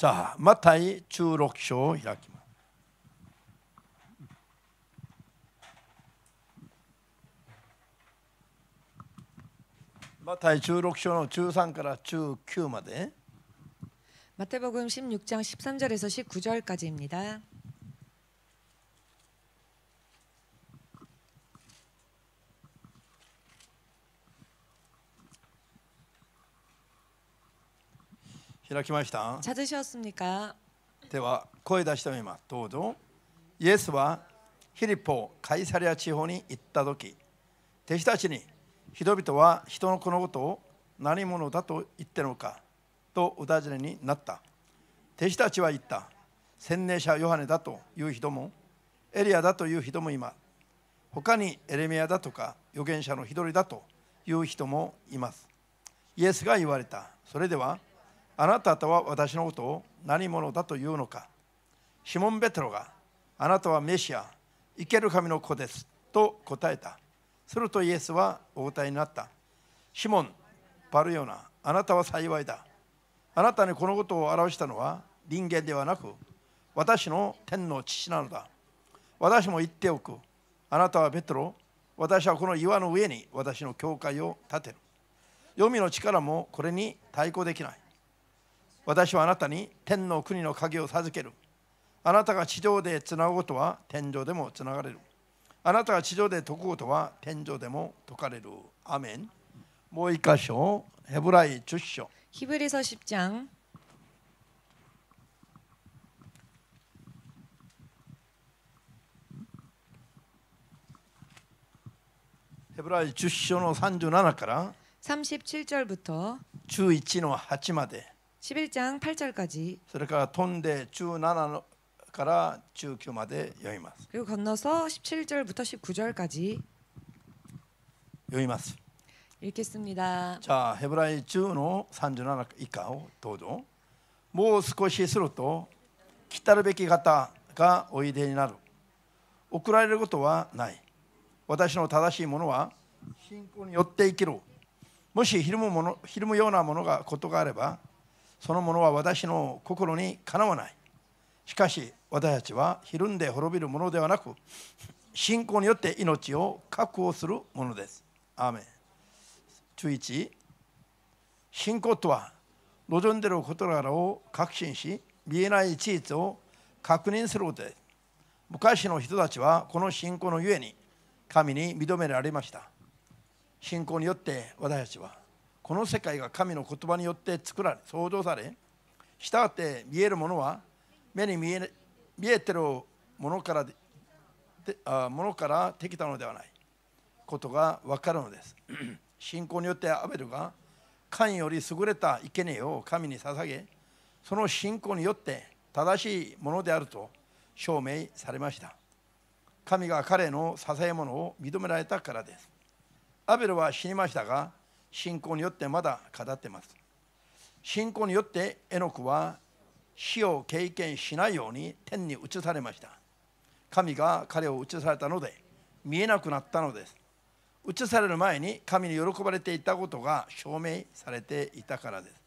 자, 마타이 16장開きます。マタイ16章の13から19まで。 마태복음 16장 13절에서 19절까지입니다. 찾으셨습니까? では声出してみます。どうぞ。イエスはフィリポ・カイサリア地方に行ったとき、弟子たちに人々は人の子のことを何者だと言っているのかとお尋ねになった。弟子たちは言った。洗礼者ヨハネだという人もエリアだという人もいます。他にエレミヤだとか預言者の一人だという人もいます。イエスが言われた。それではあなた方は私のことを何者だというのか。シモン・ペテロがあなたはメシア、生ける神の子ですと答えた。するとイエスはお答えになった。シモン・バルヨナ、あなたは幸いだ。あなたにこのことを表したのは人間ではなく私の天の父なのだ。私も言っておく。あなたはペテロ、私はこの岩の上に私の教会を建てる。黄泉の力もこれに対抗できない。私はあなたに天の国の鍵を授ける。あなたが地上でつなぐことは天上でもつながれる。あなたが地上で解くことは天上でも解かれる。アメン。もう一箇所、ヘブライ10章。 히브리서 10장. ヘブライ10章の37から37절부터 11の8まで。 11장 8절까지. それから飛んで17から19まで読みます。 그리고 건너서 17절부터 19절까지 読みます。 읽겠습니다. 자, 헤브라이 10の37以下をどうぞ。もう少しすると来たるべき方がおいでになる。送られることはない。私の正しいものは信仰によって生きる。もしひるむようなことがあれば、そのものは私の心にかなわない。しかし私たちはひるんで滅びるものではなく、信仰によって命を確保するものです。アーメン。11、信仰とは望んでいる事柄を確信し、見えない事実を確認することです。昔の人たちはこの信仰のゆえに神に認められました。信仰によって私たちはこの世界が神の言葉によって作られ、創造され、したがって見えるものは目に見えているものからできたのではないことが分かるのです。信仰によってアベルがカインより優れた生贄を神に捧げ、その信仰によって正しいものであると証明されました。神が彼の捧げ物を認められたからです。アベルは死にましたが、信仰によってまだ語っています。信仰によってエノクは死を経験しないように天に移されました。神が彼を移されたので見えなくなったのです。移される前に神に喜ばれていたことが証明されていたからです。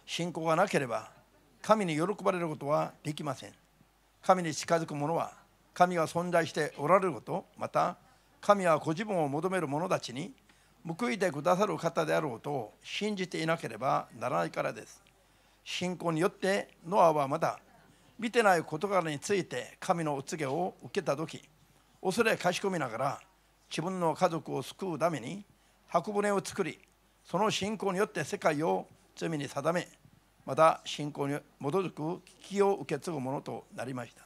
信仰がなければ神に喜ばれることはできません。神に近づく者は神が存在しておられること、また神はご自分を求める者たちに報いてくださる方であることを信じていなければならないからです。信仰によってノアはまだ見てない事柄について神のお告げを受けたとき、恐れかしこみながら自分の家族を救うために箱舟を作り、その信仰によって世界を罪に定め、また信仰に基づく危機を受け継ぐものとなりました。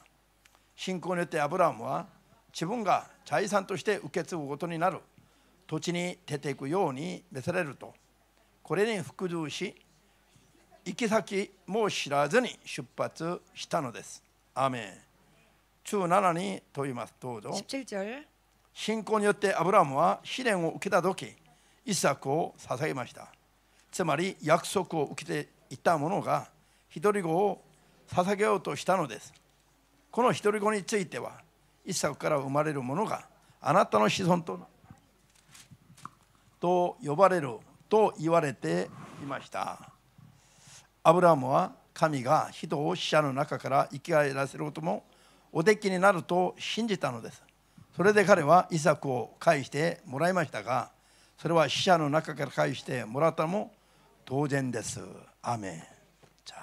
信仰によってアブラハムは自分が財産として受け継ぐことになる土地に出ていくように召されると、これに服従し、行き先も知らずに出発したのです。アーメン。17に問います。どうぞ。17절。信仰によってアブラハムは試練を受けたとき、イサクを捧げました。つまり約束を受けていた者が一人子を捧げようとしたのです。この一人子については、イサクから生まれる者があなたの子孫と呼ばれると言われていました。アブラハムは神が人を死者の中から生き返らせることもおできになると信じたのです。それで彼はイサクを返してもらいましたが、それは死者の中から返してもらったのも当然です。アーメン。자、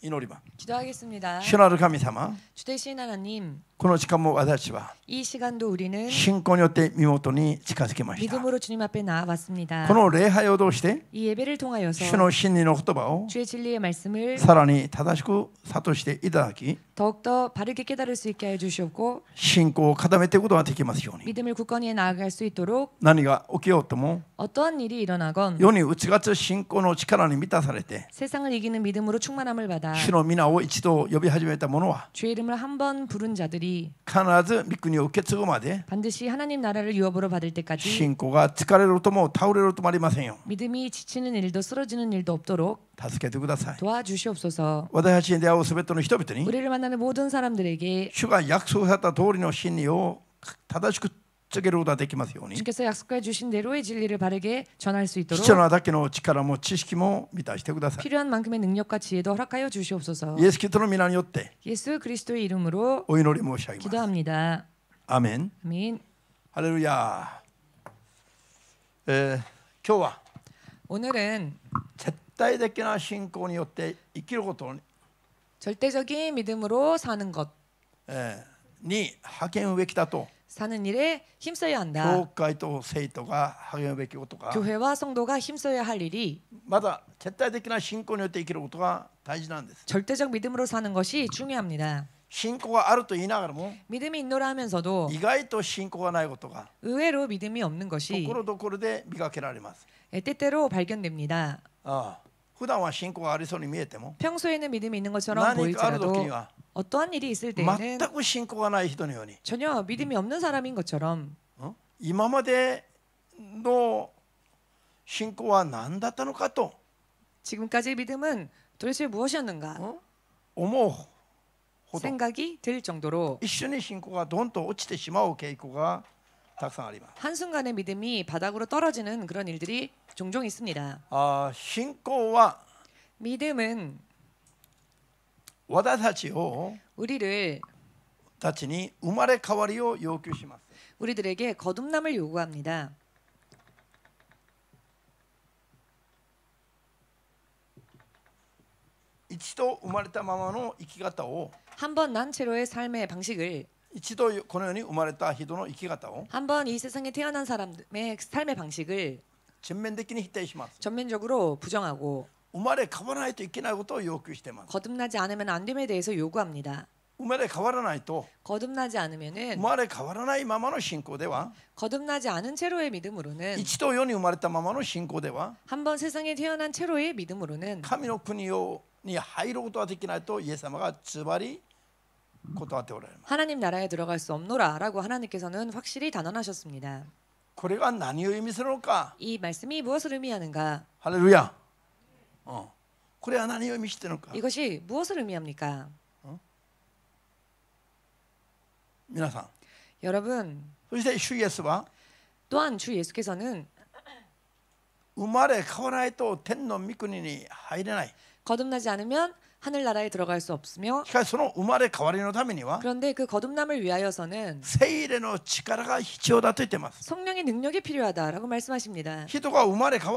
祈ります。 기도하겠습니다. 주나를神様、 주되신 하나님, この時間も私は 이 시간도 우리는 信仰によって身元に近づきました。 믿음으로 주님 앞에 나아왔습니다. この礼拝を通して 이 예배를 통하여서 主の真理の言葉を 주의 진리의 말씀을 さらに正しく諭していただき、 더욱더 바르게 깨달을 수 있게 하여 주시옵고 信仰を固めていくことができますように。 믿음을 굳건히 나아갈 수 있도록 何が起きようとも 어떠한 일이 일어나건 世に打ち勝つ信仰の力に満たされて 세상을 이기는 믿음으로 충만함을 받아 主の皆を一度呼び始めた者は 주의 이름을 한 번 부른 자들이 必ず御国を受け継ぐまで 반드시 하나님 나라를 유업으로 받을 때까지 信仰が疲れるとも倒れるともありませんよ。 믿음이 지치는 일도 쓰러지는 일도 없도록 助けてください。 도와주시옵소서. 私たちに出会うすべての人々に 우리를 만나는 모든 사람들에게 主が約束された通りの真理を正しく告げることができますように、 주께서 약속해 주신 대로의 진리를 바르게 전할 수 必 있도록 要なだけの力も知識も満たしてください。 필요한 만큼의 능력과 지혜도 허락하여 주시옵소서. イエス・キリストの皆によって 예수 그리스도의 이름으로 お祈り申し上げます。 기도합니다. アーメン。 아멘. ハレルヤ。今日は 오늘은 絶対的な信仰によって生きることに、 절대적인 믿음으로 사는 것, に励むべきだと 사는 일에 힘써야 教 한다. 会と生徒が励むべきことが 교회와 성도가 힘써야 할 일이 まだ絶対的な信仰によって生きることが大事なんです。 절대적 믿음으로 사는 것이 중요합니다. 信仰があると言いながらも 믿음이 있노라 하면서도 意外と信仰がないことが 의외로 믿음이 없는 と 것이 ころどころで磨けられます。 때때로 발견됩니다. 普段は信仰がありそうに見えても 평소에는 믿음이 있는 것처럼 何かある時に 보일지라도 は 어떠한 일이 있을 때에는 全く信仰がない人のように、 전혀 믿음이 없는 사람인 것처럼 今までの信仰は何だったのかと 지금까지의 믿음은 도대체 무엇이었는가 思うほど 생각이 들 정도로 一緒に信仰がどんと落ちてしまう傾向がたくさんあります。 한순간에 믿음이 바닥으로 떨어지는 그런 일들이 종종 있습니다. 信仰は 믿음은 私たちを 우리를 たちに生まれ変わりを要求します。 우리들에게 거듭남을 요구합니다. 一度生まれたままの生き方を 한 번 난 채로의 삶의 방식을 一度この世に生まれた人の生き方を 한 번 이 세상에 태어난 사람의 삶의 방식을 全面的に否定します。 전면적으로 부정하고 生まれ変わらないといけないことを要求しています。 거듭나지 않으면 안 됨에 대해서 요구합니다. 生まれ変わらないと 거듭나지 生 않으면은 まれ変わらないままの信仰では 거듭나지 않은 채로의 믿음으로는 一度世に生まれたままの信仰では 한 번 세상에 태어난 채로의 믿음으로는 神の国に入ることができないとイエス様がズバリ断っておられます。 하나님 나라에 들어갈 수 없노라라고 하나님께서는 확실히 단언하셨습니다. これが何を意味するのか。 이 말씀이 무엇을 의미하는가? ハレルヤ。これは何を意味しているのか。 이것이 무엇을 의미합니까? 皆さん、 여러분, そして主イエスは 또한 주 예수께서는 生まれ変わらないと天の御国に入れない。 거듭나지 않으면 하늘나라에 들어갈 수 없으며 しかしその生まれ変わりのためには 그런데 그 거듭남을 위하여서는 聖霊の力が必要だと言っています。 성령의 능력이 필요하다라고 말씀하십니다. 人が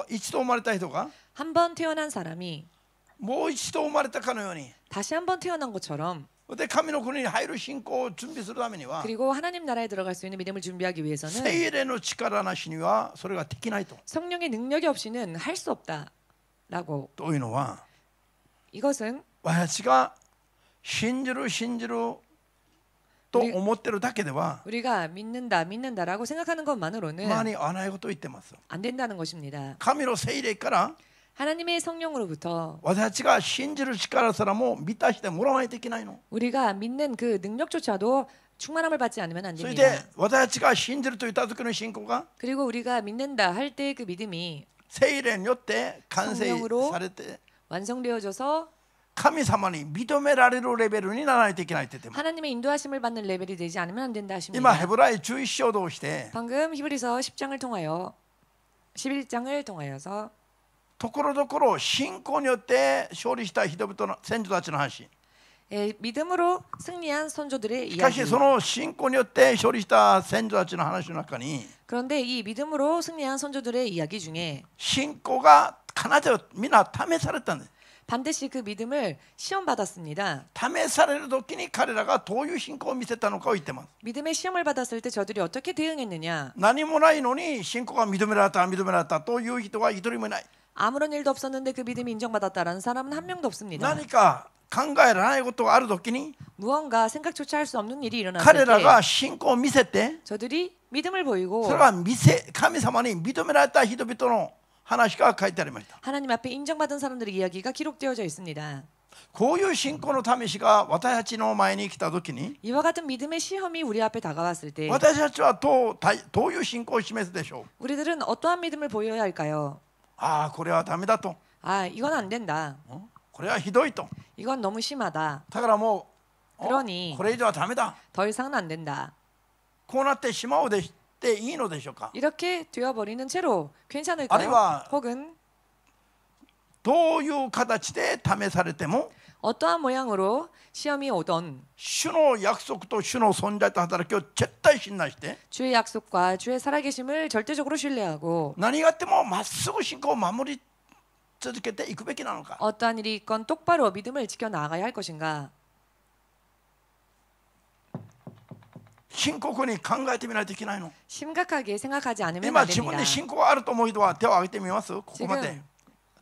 一度生まれた人が 한 번 태어난 사람이 もう一度生まれたかのように、 다시 한 번 태어난 것처럼 で神の国に入る信仰を準備するためには 그리고 하나님 나라에 들어갈 수 있는 믿음을 준비하기 위해서는 聖霊の力なしにはそれができないと。 성령의 능력이 없이는 할 수 없다라고. というのは 이것은 私が信じると思ってるだけでは 우리가 믿는다라고 생각하는 것만으로는 間に合わないことを言ってます。 안 된다는 것입니다. 神の聖霊から 하나님의 성령으로부터 私たちが信じる力すらも満たしてもらわないといけないの。 우리가 믿는 그 능력조차도 충만함을 받지 않으면 안 それ 됩니다. で私たちが信じると言った時の信仰が 그리고 우리가 믿는다 할 때 그 믿음이 聖霊によって完成されて 완성되어져서 神様に認められるレベルにならないといけないって言ってます。 하나님의 인도하심을 받는 레벨이 되지 않으면 안 된다 今 하십니다. ヘブライ11章を通して 방금 히브리서 10장을 통하여 11장을 통하여서 ところどころ信仰によって勝利した人々の先祖たちの話。 믿음으로 승리한 선조들의 しかし 이야기. その信仰によって勝利した先祖たちの話の中に 그런데 이 믿음으로 승리한 선조들의 이야기 중에 信仰が必ずみんな試されたんです。 반드시 그 믿음을 시험받았습니다. 試される時に彼らがどういう信仰を見せたのかを言ってます。 믿음의 시험을 받았을 때 저들이 어떻게 대응했느냐. 何もないのに信仰が認められた認められたという人は一人もいない。 아무런 일도 없었는데 그 믿음이 인정받았다라는 사람은 한 명도 없습니다. 何か考えられないことがある時に 무언가 생각조차 할 수 없는 일이 일어났을 彼ら 때 が信仰を見せて 저들이 믿음을 보이고 それは神様に認められた人々の話が書いてありました。 하나님 앞에 인정받은 사람들의 이야기가 기록되어져 있습니다. こういう信仰の試しが私たちの前に来た時に 이와 같은 믿음의 시험이 우리 앞에 다가왔을 때 私たちはどういう信仰を示すでしょう。 우리들은 어떠한 믿음을 보여야 할까요? ああこれはダメだと、 아, 이건 안 된다. これはひどいと、 이건 너무 심하다. だからもう그러니 これ以上はダメだ、 더 이상은 안 된다. こうなってしまうでしていいのでしょうか。 이렇게 되어버리는 채로 괜찮을까요? 아니면 혹은 どういう形で試されても 어떠한 모양으로 시험이 오던 主の約束と主の存在と働きを絶対信頼して 주의 약속과 주의 살아계심을 절대적으로 신뢰하고 何があってもまっすぐ信仰を守り続けていくべきなのか。 어떠한 일이 있건 똑바로 믿음을 지켜나가야 할 것인가. 深刻に考えてみないといけないの。 심각하게 생각하지 않으면 今 안 自分 됩니다. で信仰があると思う人は手を挙げてみます。ここまで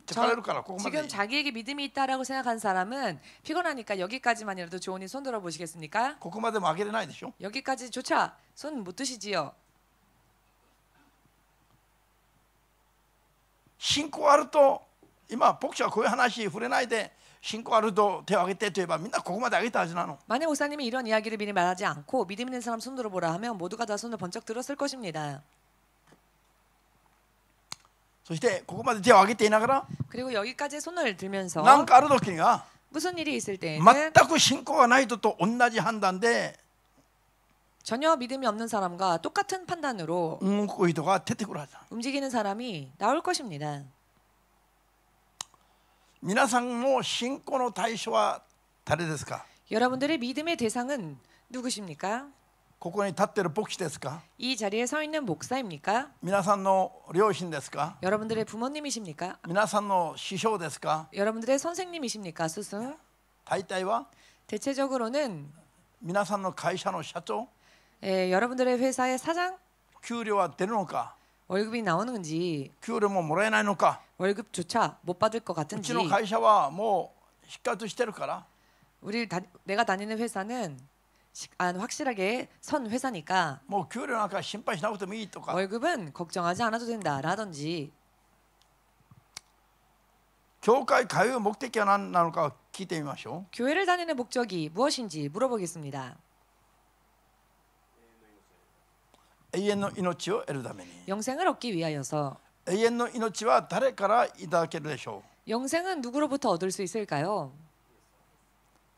지금 疲れるからここまで 지금 자기에게 믿음이 있다라고 생각한 사람은 피곤하니까 여기까지만이라도 좋으니 손 들어 보시겠습니까? ここまでも挙げれないでしょ。 여기까지조차 손 못 드시지요. 信仰あると今牧師はこういう話触れないで信仰あると手を挙げてと言えばみんなここまで挙げたはずなの。 만약 목사님이 이런 이야기를 미리 말하지 않고 믿음 있는 사람 손 들어보라 하면 모두가 다 손을 번쩍 들었을 것입니다. そしてここまで手を挙げていながら 그리고 여기까지 손을 들면서 何かある時には 무슨 일이 있을 때에는 全く信仰がない人と同じ判断で 전혀 믿음이 없는 사람과 똑같은 판단으로 動く人が出てくるはずだ。 움직이는 사람이 나올 것입니다. 皆さんの信仰の対象は誰ですか。 여러분들의 믿음의 대상은 누구십니까? ここに立っている牧師ですか。 이 자리에 서 있는 목사입니까? 皆さんの両親ですか。 여러분들의 부모님이십니까? 皆さんの師匠ですか。 여러분들의 선생님이십니까? 스승? 大体は 대체적으로는 皆さんの会社の社長、 여러분들의 회사의 사장? 給料は出るのか、 월급이 나오는지 給料ももらえないのか、 월급조차 못 받을 것 うち 같은지 の会社はもう復活してるから 내가 다니는 회사는 확실하게 선 회사니까 もう給料なんか心配しなくてもいいとか、 월급은 걱정하지 않아도 된다라든지 教会通う目的は何なのか聞いてみましょ 교회를 다니는 목적이 무엇인지 물어보겠습니다. う。永遠の命を得るために。 영생을 얻기 위하여서 永遠の命は誰からいただけるでしょ 영생은 누구로부터 얻을 수 있을까요?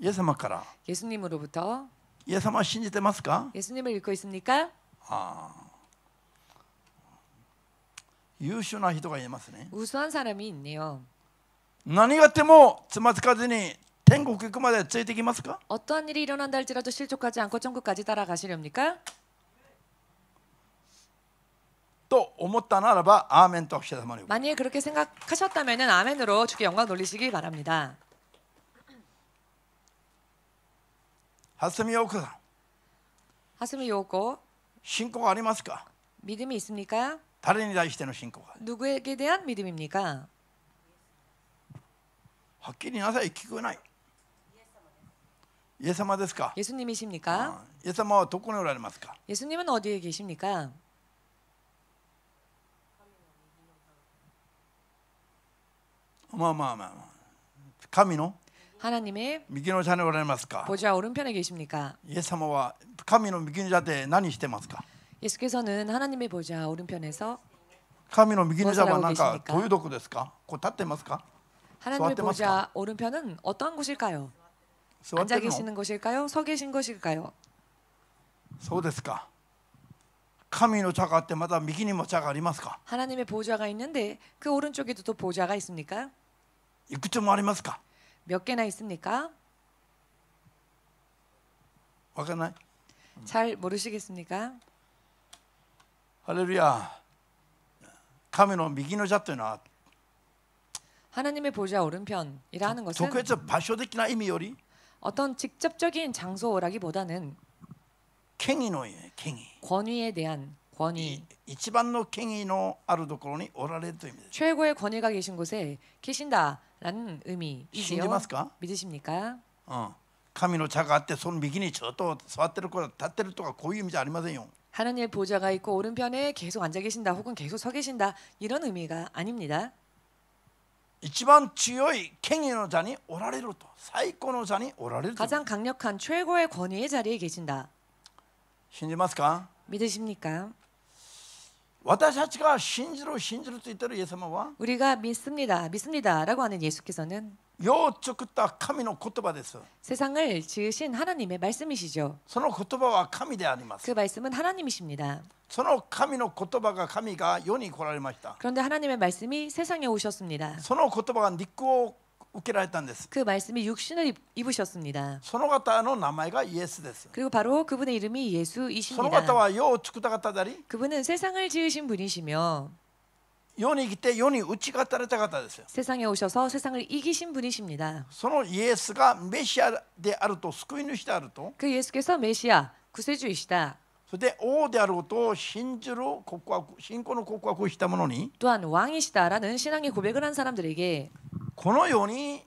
う。イエス様から。 예수님으로부터. イエス様は信じてますか。 예수님을 믿고 있습니까? 優秀な人がいますね。 우수한 사람이 있네요. 何があってもつまずかずに天国行くまでついてきますか。 어떠한 일이 일어난다 할지라도 실족하지 않고 천국까지 따라가시렵니까? と思ったならばアーメンとして様に。 만약에 그렇게 생각하셨다면 아멘으로 주께 영광 돌리시기 바랍니다. 蓮見陽子さん、 하스미 요고 信仰がありますか。 믿음이 있습니까? 誰に対しての信仰が。 누구에게 대한 믿음입니까? はっきりなさい、聞こえない。イエス様ですか。 예수님이십니까? イエス様はどこにおられますか。 예수님은 어디에 계십니까? 神の 하나님의 右の座におられますか。 보좌 오른편에 계십니까? イエス様は神の右の座で何してますか。 예수께서는 하나님의 보좌 오른편에서 神の右の座は何か 계십니까? どういうとこですか。こう立ってますか。 하나님의 서 보좌 오른편은 어떠한 곳일까요? 座ってる 앉아 の。 계시는 곳일까요? 서 계신 곳일까요? そうですか。神の座があってまた右にも座がありますか？ 하나님의 보좌가 있는데 그 오른쪽에도 또 보좌가 있습니까? いくつもありますか？ 몇 개나 있습니까? わからない。 잘 모르시겠습니까? ハレルヤ。神の右の座というのは 하나님의 보좌 오른편이라 하는 것은 特別場所的な意味より 어떤 직접적인 장소라기보다는 権威の意味、権威。 권위에 대한 권위, 一番の権威のあるところにおられるという意味です。 최고의 권위가 계신 곳에 계신다라는 信じ 의미이지요. ますか？ 믿으십니까? 神の座があってその右にちょっと座ってる子立ってるとかこういう意味じゃありませんよ。 하나님의 보좌가 있고 오른편에 계속 앉아 계신다 혹은 계속 서 계신다 이런 의미가 아닙니다. 一番強い権威の座におられると、最高の座におられると。 가장 강력한 최고의 권위의 자리에 계신다. 信じますか？ 믿으십니까? 私たちが信じると言ってるイエス様は 우리가 믿습니다라고 하는 예수께서는 世を作った神の言葉です。 세상을 지으신 하나님의 말씀이시죠. その言葉は神であります。 그 말씀은 하나님이십니다. その神の言葉が神が世に来られました。 그런데 하나님의 말씀이 세상에 오셨습니다. その言葉が肉を受けられたんです。 그 말씀이 육신을 입으셨습니다. その方の名前がイエスです。 그리고 바로 그분의 이름이 その 예수이십니다. 方は世を作った方であり、 그분은 세상을 지으신 분이시며 世に来て世に打ち勝たれた方ですよ。 세상에 오셔서 세상을 이기신 분이십니다. そのイエスがメシアであると、救い主であると、 그 예수께서 메시아 구세주이시다. それで王であることを信じる告白、信仰の告白をした者に、 또한 왕이시다라는 신앙의 고백을 한 사람들에게 この世に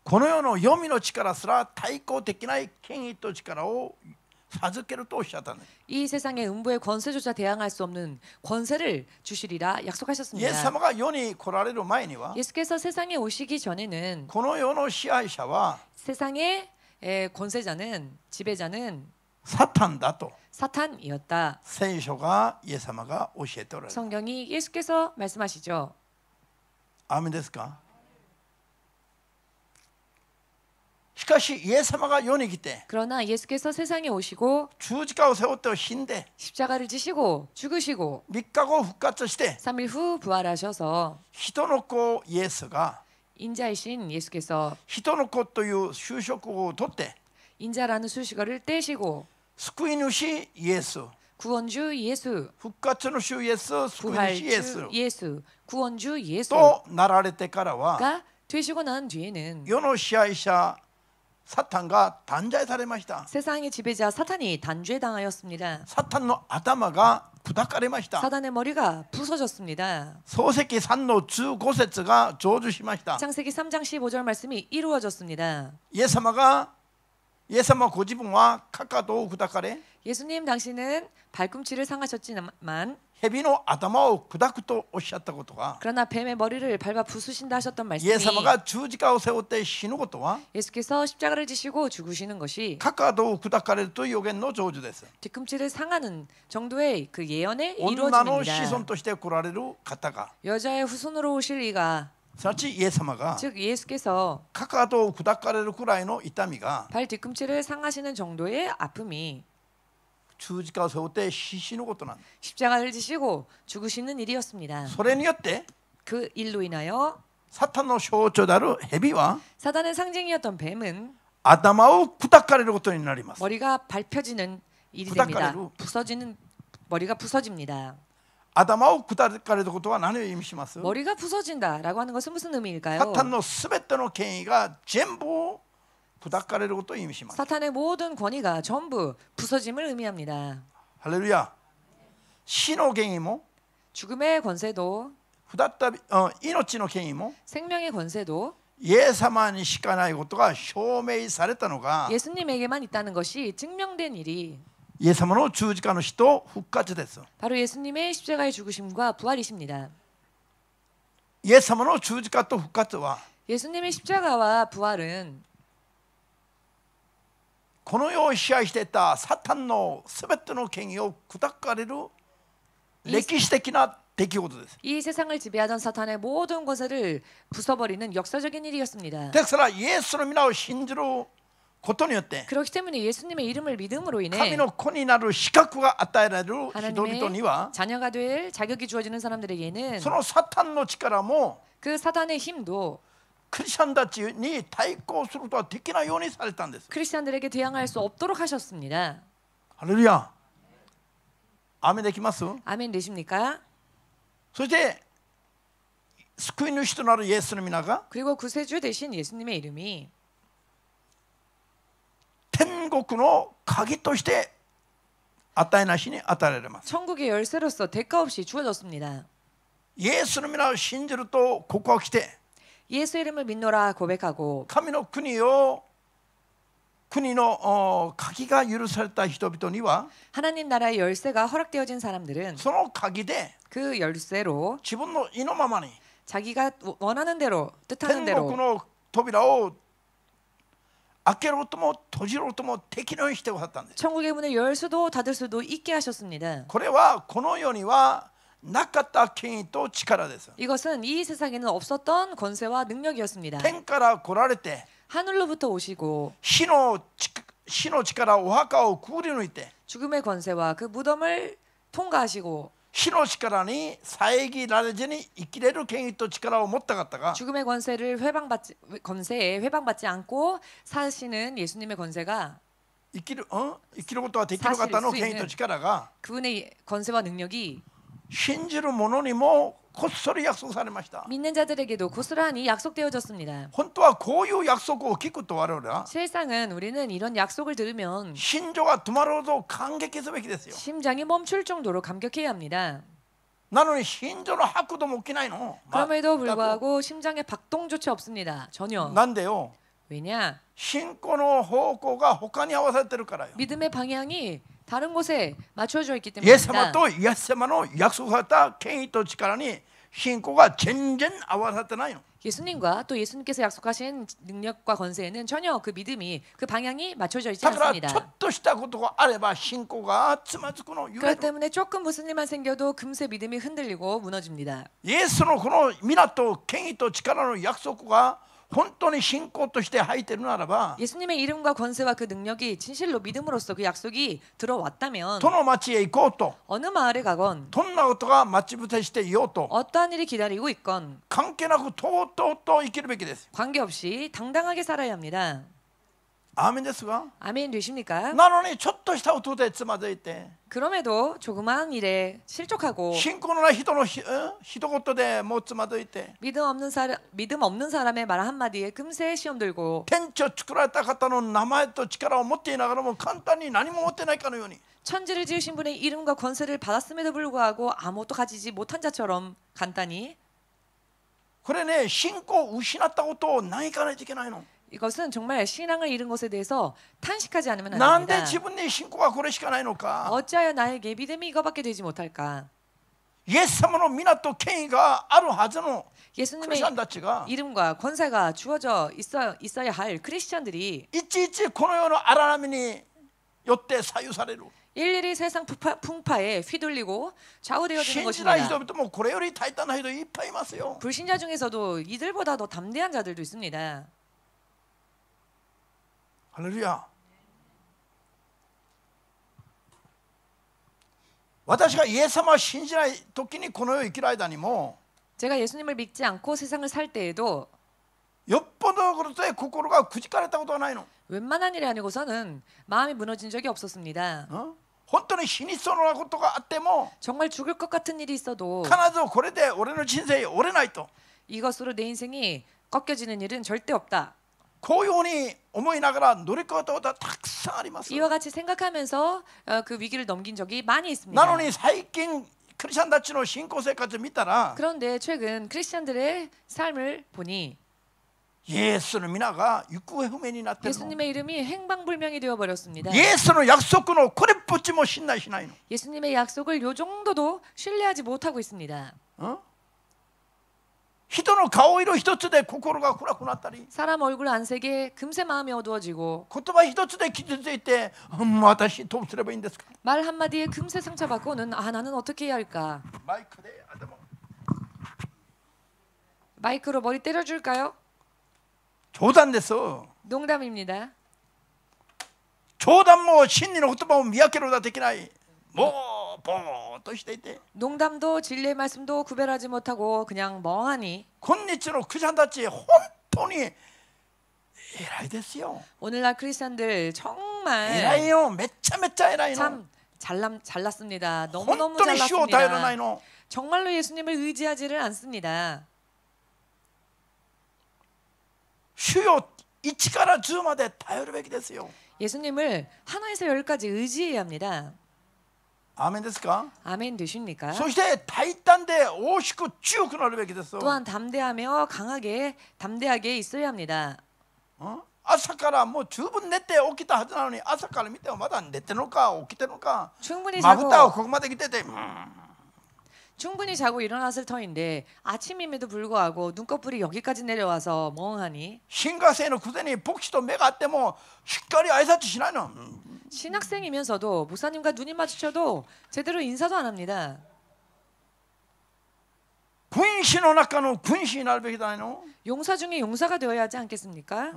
この世の黄泉の力すら対抗できない権威と力を授けるとおっしゃったんです。 이 세상의 음부의 권세조차 대항할 수 없는 권세를 주시리라 イエス 약속하셨습니다. 様が世に来られる前には、 예수께서 세상에 오시기 전에는 この世の支配者は 세상의 권세자는 지배자는 サタンだと 사탄이었다. 聖書がイエス様が教えておられる。 성경이 예수께서 말씀하시죠. アーメンですか？しかしイエス様が世に来て 그러나 예수께서 세상에 오시고 十字架を背負って死んで 십자가를 지시고 죽으시고 3日後復活して 3일 후 부활하셔서 人の子イエスが 인자이신 예수께서 人の子という就職を取って 인자라는 수식어를 떼시고 救い主イエス、 구원주 예수, 復活の主イエス、救い主イエス 부활주 예수, 구원주 예수가 となられてからは 되시고 난 뒤에는 世の支配者サタンが断罪されました。 세상의 지배자 사탄이 단죄당하였습니다. サタンの頭が砕かれました。 사단의 머리가 부서졌습니다. 創世記3の15節が成就しました。 창세기 3장 15절 말씀이 이루어졌습니다. イエス様ご自分はかかとを砕かれ 예수님 당신은 발꿈치를 상하셨지만 蛇の頭を砕くとおっしゃったことが 그러나 뱀의 머리를 밟아 부수신다 하셨던 イエ 말씀이 ス様が十字架を背負って死ぬことは 예수께서 십자가를 지시고 죽으시는 것이 かかとを砕かれるという予言の成就です。 뒤꿈치를 상하는 정도의 그 예언의 女の子孫 이루어짐입니다. として来られる方が 여자의 후손으로 오실 이가 すなわちイエス様が 즉 예수께서 かかとを砕かれるくらいの痛みが 발 뒤꿈치를 상하시는 정도의 아픔이 十字架を背負って死ぬことなんです。 십자가를 지시고 죽으시는 일이었습니다. それによって 그 일로 인하여 サタンの象徴である蛇は 사단의 상징이었던 뱀은 頭を砕かれることになります。 머리가 밟혀지는 일이 부닥거리고. 됩니다. 부서지는 머리가 부서집니다. 頭を砕かれることは何を意味します？ 머리가 부서진다라고 하는 것은 무슨 의미일까요? サタンのすべての権威が全部砕かれることを意味します。 사탄의 모든 권위가 전부 부서짐을 의미합니다. ハレルヤ。死の権威も 죽음의 권세도 再び命の権威も 생명의 권세도 イエス様にしかないことが証明されたのが 예수님에게만 있다는 것이 증명된 일이 イエス様の十字架の死と復活です。 바로 예수님의 십자가의 죽으심과 부활이십니다. イエス様の十字架と復活は 예수님의 십자가와 부활은 この世を支配していたサタンのすべての権威を砕かれる歴史的な出来事です。 이 세상을 지배하던 사탄의 모든 권세를 부숴버리는 역사적인 일이었습니다. ですからイエスの皆を信じることによって 그렇기 때문에 예수님의 이름을 믿음으로 神 인해 の子になる資格が与えられる人々に 하나님의 は 자녀가 될 자격이 주어지는 사람들에게는 そのサタンの力も 그 사단의 힘도 クリスチャンたちに対抗することはできないようにされたんです。 크리스찬들에게 대항할 수 없도록 하셨습니다. ハレルヤ。アーメンできます？ 아멘 되십니까? そして救い主となるイエスの皆が 그리고 구세주 되신 예수님의 이름이 天国の鍵として与えなしに与えられます。 천국의 열쇠로서 대가 없이 주어졌습니다. イエスの皆を信じるとここは来て 예수 이름을 믿노라 고백하고 神の国の鍵が許された人々には 하나님 나라의 열쇠가 허락되어진 사람들은 その鍵で 그 열쇠로 自分の意のままに 자기가 원하는 대로 뜻하는 天国 대로 の扉を開けろとも閉じろとも適量にしてくださったんです。 천국의 문을 열 수도 닫을 수도 있게 하셨습니다. これはこの世にはなかった権威と力です。 이것은 이 세상에는 없었던 권세와 능력이었습니다. 天から来られて 하늘로부터 오시고 死の力お墓をくぐり抜いて 죽음의 권세와 그 무덤을 통과하시고 死の力に遮られずに生きれる権威と力を持った方が 죽음의 권세에 회방받지 않고 사시는 예수님의 권세가 生きることができる方の権威と力が 그분의 권세와 능력이 信じる者にもこっそり約束されました。 믿는 자들에게도 고스란히 약속되어졌습니다. 本当はこういう約束を聞くと我々は 실상은 우리는 이런 약속을 들으면 心情が止まるほど感激すべきですよ。 심장이 멈출 정도로 감격해야 합니다. なのに心情の拍動も起きないの。 그럼에도 불구하고 심장의 박동조차 없습니다. 전혀. なんでよ。 왜냐? 信仰の方向が他に合わされてるからよ。 믿음의 방향이 다른 곳에 맞춰져 있기 イエス様 때문입니다. とイエス様の約束された権威と力に信仰が全然合わさってないの。 예수님과 또 예수님께서 약속하신 능력과 권세에는 전혀 그 믿음이 그 방향이 맞춰져 있지 だからちょ 않습니다. っとしたことがあれば信仰がつまずくの。揺れ 그렇기 る。 때문에 조금 무슨 일만 생겨도 금세 믿음이 흔들리고 무너집니다. イエスのこの皆と権威と力の約束が本当に信仰として入っているならば 예수님의 이름과 권세와 그 능력이 진실로 믿음으로써 그 약속이 들어왔다면 どの町へ行こうと 어느 마을에 가건 どんなことが待ち伏せしていようと 어떠한 일이 기다리고 있건 関係なくとうとうと生きるべきです。 관계없이 당당하게 살아야 합니다. アーメンですが 아멘 되십니까? なのにちょっとしたことでつまずいて 그럼에도 조그마한 일에 실족하고 信仰のない人の一言でもうつまずいて 믿음 없는 사람의 말 한마디에 금세 시험 들고 天地を作られた方の名前と力を持っていながらも簡単に何も持ってないかのように 천지를 지으신 분의 이름과 권세를 받았음에도 불구하고 아무것도 가지지 못한 자처럼 간단히 これね信仰を失ったことを嘆かないといけないの。 이것은 정말 신앙을 잃은 것에 대해서 탄식하지 않으면 안 なんで 됩니다. 自分に信仰がこれしかないのか。 어찌하여 나에게 믿음이 이거밖에 되지 못할까? イエス様の皆と権威があるはずのクリス 예수님의 チャンたちが 이름과 권세가 주어져 있어야 할 크리스천들이 いちいちこの世の荒波によって左右される。 일일이 세상 풍파에 휘둘리고 좌우되어지는 信じない人 것입니다. 々もこれより大胆な人いっぱいいますよ。 불신자 중에서도 이들보다 더 담대한 자들도 있습니다. ハレルヤ。私がイエス様を信じない時にこの世を生きる間にも 제가 예수님을 믿지 않고 세상을 살 때에도 よっぽどのことで心がくじかれたことはないの。 웬만한 일이 아니고서는 마음이 무너진 적이 없었습니다. 本当に死にそうなことがあっても 정말 죽을 것 같은 일이 있어도 必ずこれで俺の人生折れないと 이것으로 내 인생이 꺾여지는 일은 절대 없다. こういうふうに思いながら乗り越えたことはたくさんあります。 이와 같이 생각하면서 그 위기를 넘긴 적이 많이 な 있습니다. のに最近クリスチャンたちの信仰生活を見たら 그런데 최근 크리스천들의 삶을 보니 イエスの皆が行方不明になっているの。 예수님의 이름이 행방불명이 되어 버렸습니다. イエスの約束のこれっぽっちも信頼しないの。 예수님의 약속을 요 정도도 신뢰하지 못하고 있습니다. 人の顔色一つで心が暗くなったり 사람 얼굴 안색에 금세 마음이 어두워지고 言葉一つで傷ついて、私どうすればいいんですか。 말 한마디에 금세 상처받고는 나는 어떻게 해야 할까? マイクで頭 마이크로 머리 때려줄까요? 冗談です。 농담입니다. 冗談も真理の言葉を見分けることができない。もうぼーっとしていて、 농담도 진리의 말씀도 구별하지 못하고 그냥 멍하니 今日のクリスチャンたち本当に偉いですよ。 오늘날 크리스찬들 偉い 정말 よ。めっちゃめちゃ偉いの。 참 잘났습니다. 本 너무너무 当に主を頼らな 잘났습니다. いの。 정말로 예수님을 의지하지를 않습니다. 主よ1から10まで頼るべきですよ。 예수님을 하나에서 열까지 의지해야 합니다. アーメンですか？ 아멘 되십니까? そして大胆で大しく強くなるべきです。 또한 담대하며 강하게 담대하게 있어야 합니다. 朝からもう十分寝て起きたはずなのに、朝から見てもまだ寝てるのか起きてるのか、 충분히 まぶたが 자고 ここまで来てて、 충분히 자고 일어났을 터인데 아침임에도 불구하고 눈꺼풀이 여기까지 내려와서 멍하니 新学生のくせに牧師と目があってもしっかり挨拶しないの。 신학생이면서도 목사님과 눈이 마주쳐도 제대로 인사도 안 합니다. 君子の中の君子になるべきだの。 용사 중에 용사가 되어야 하지 않겠습니까?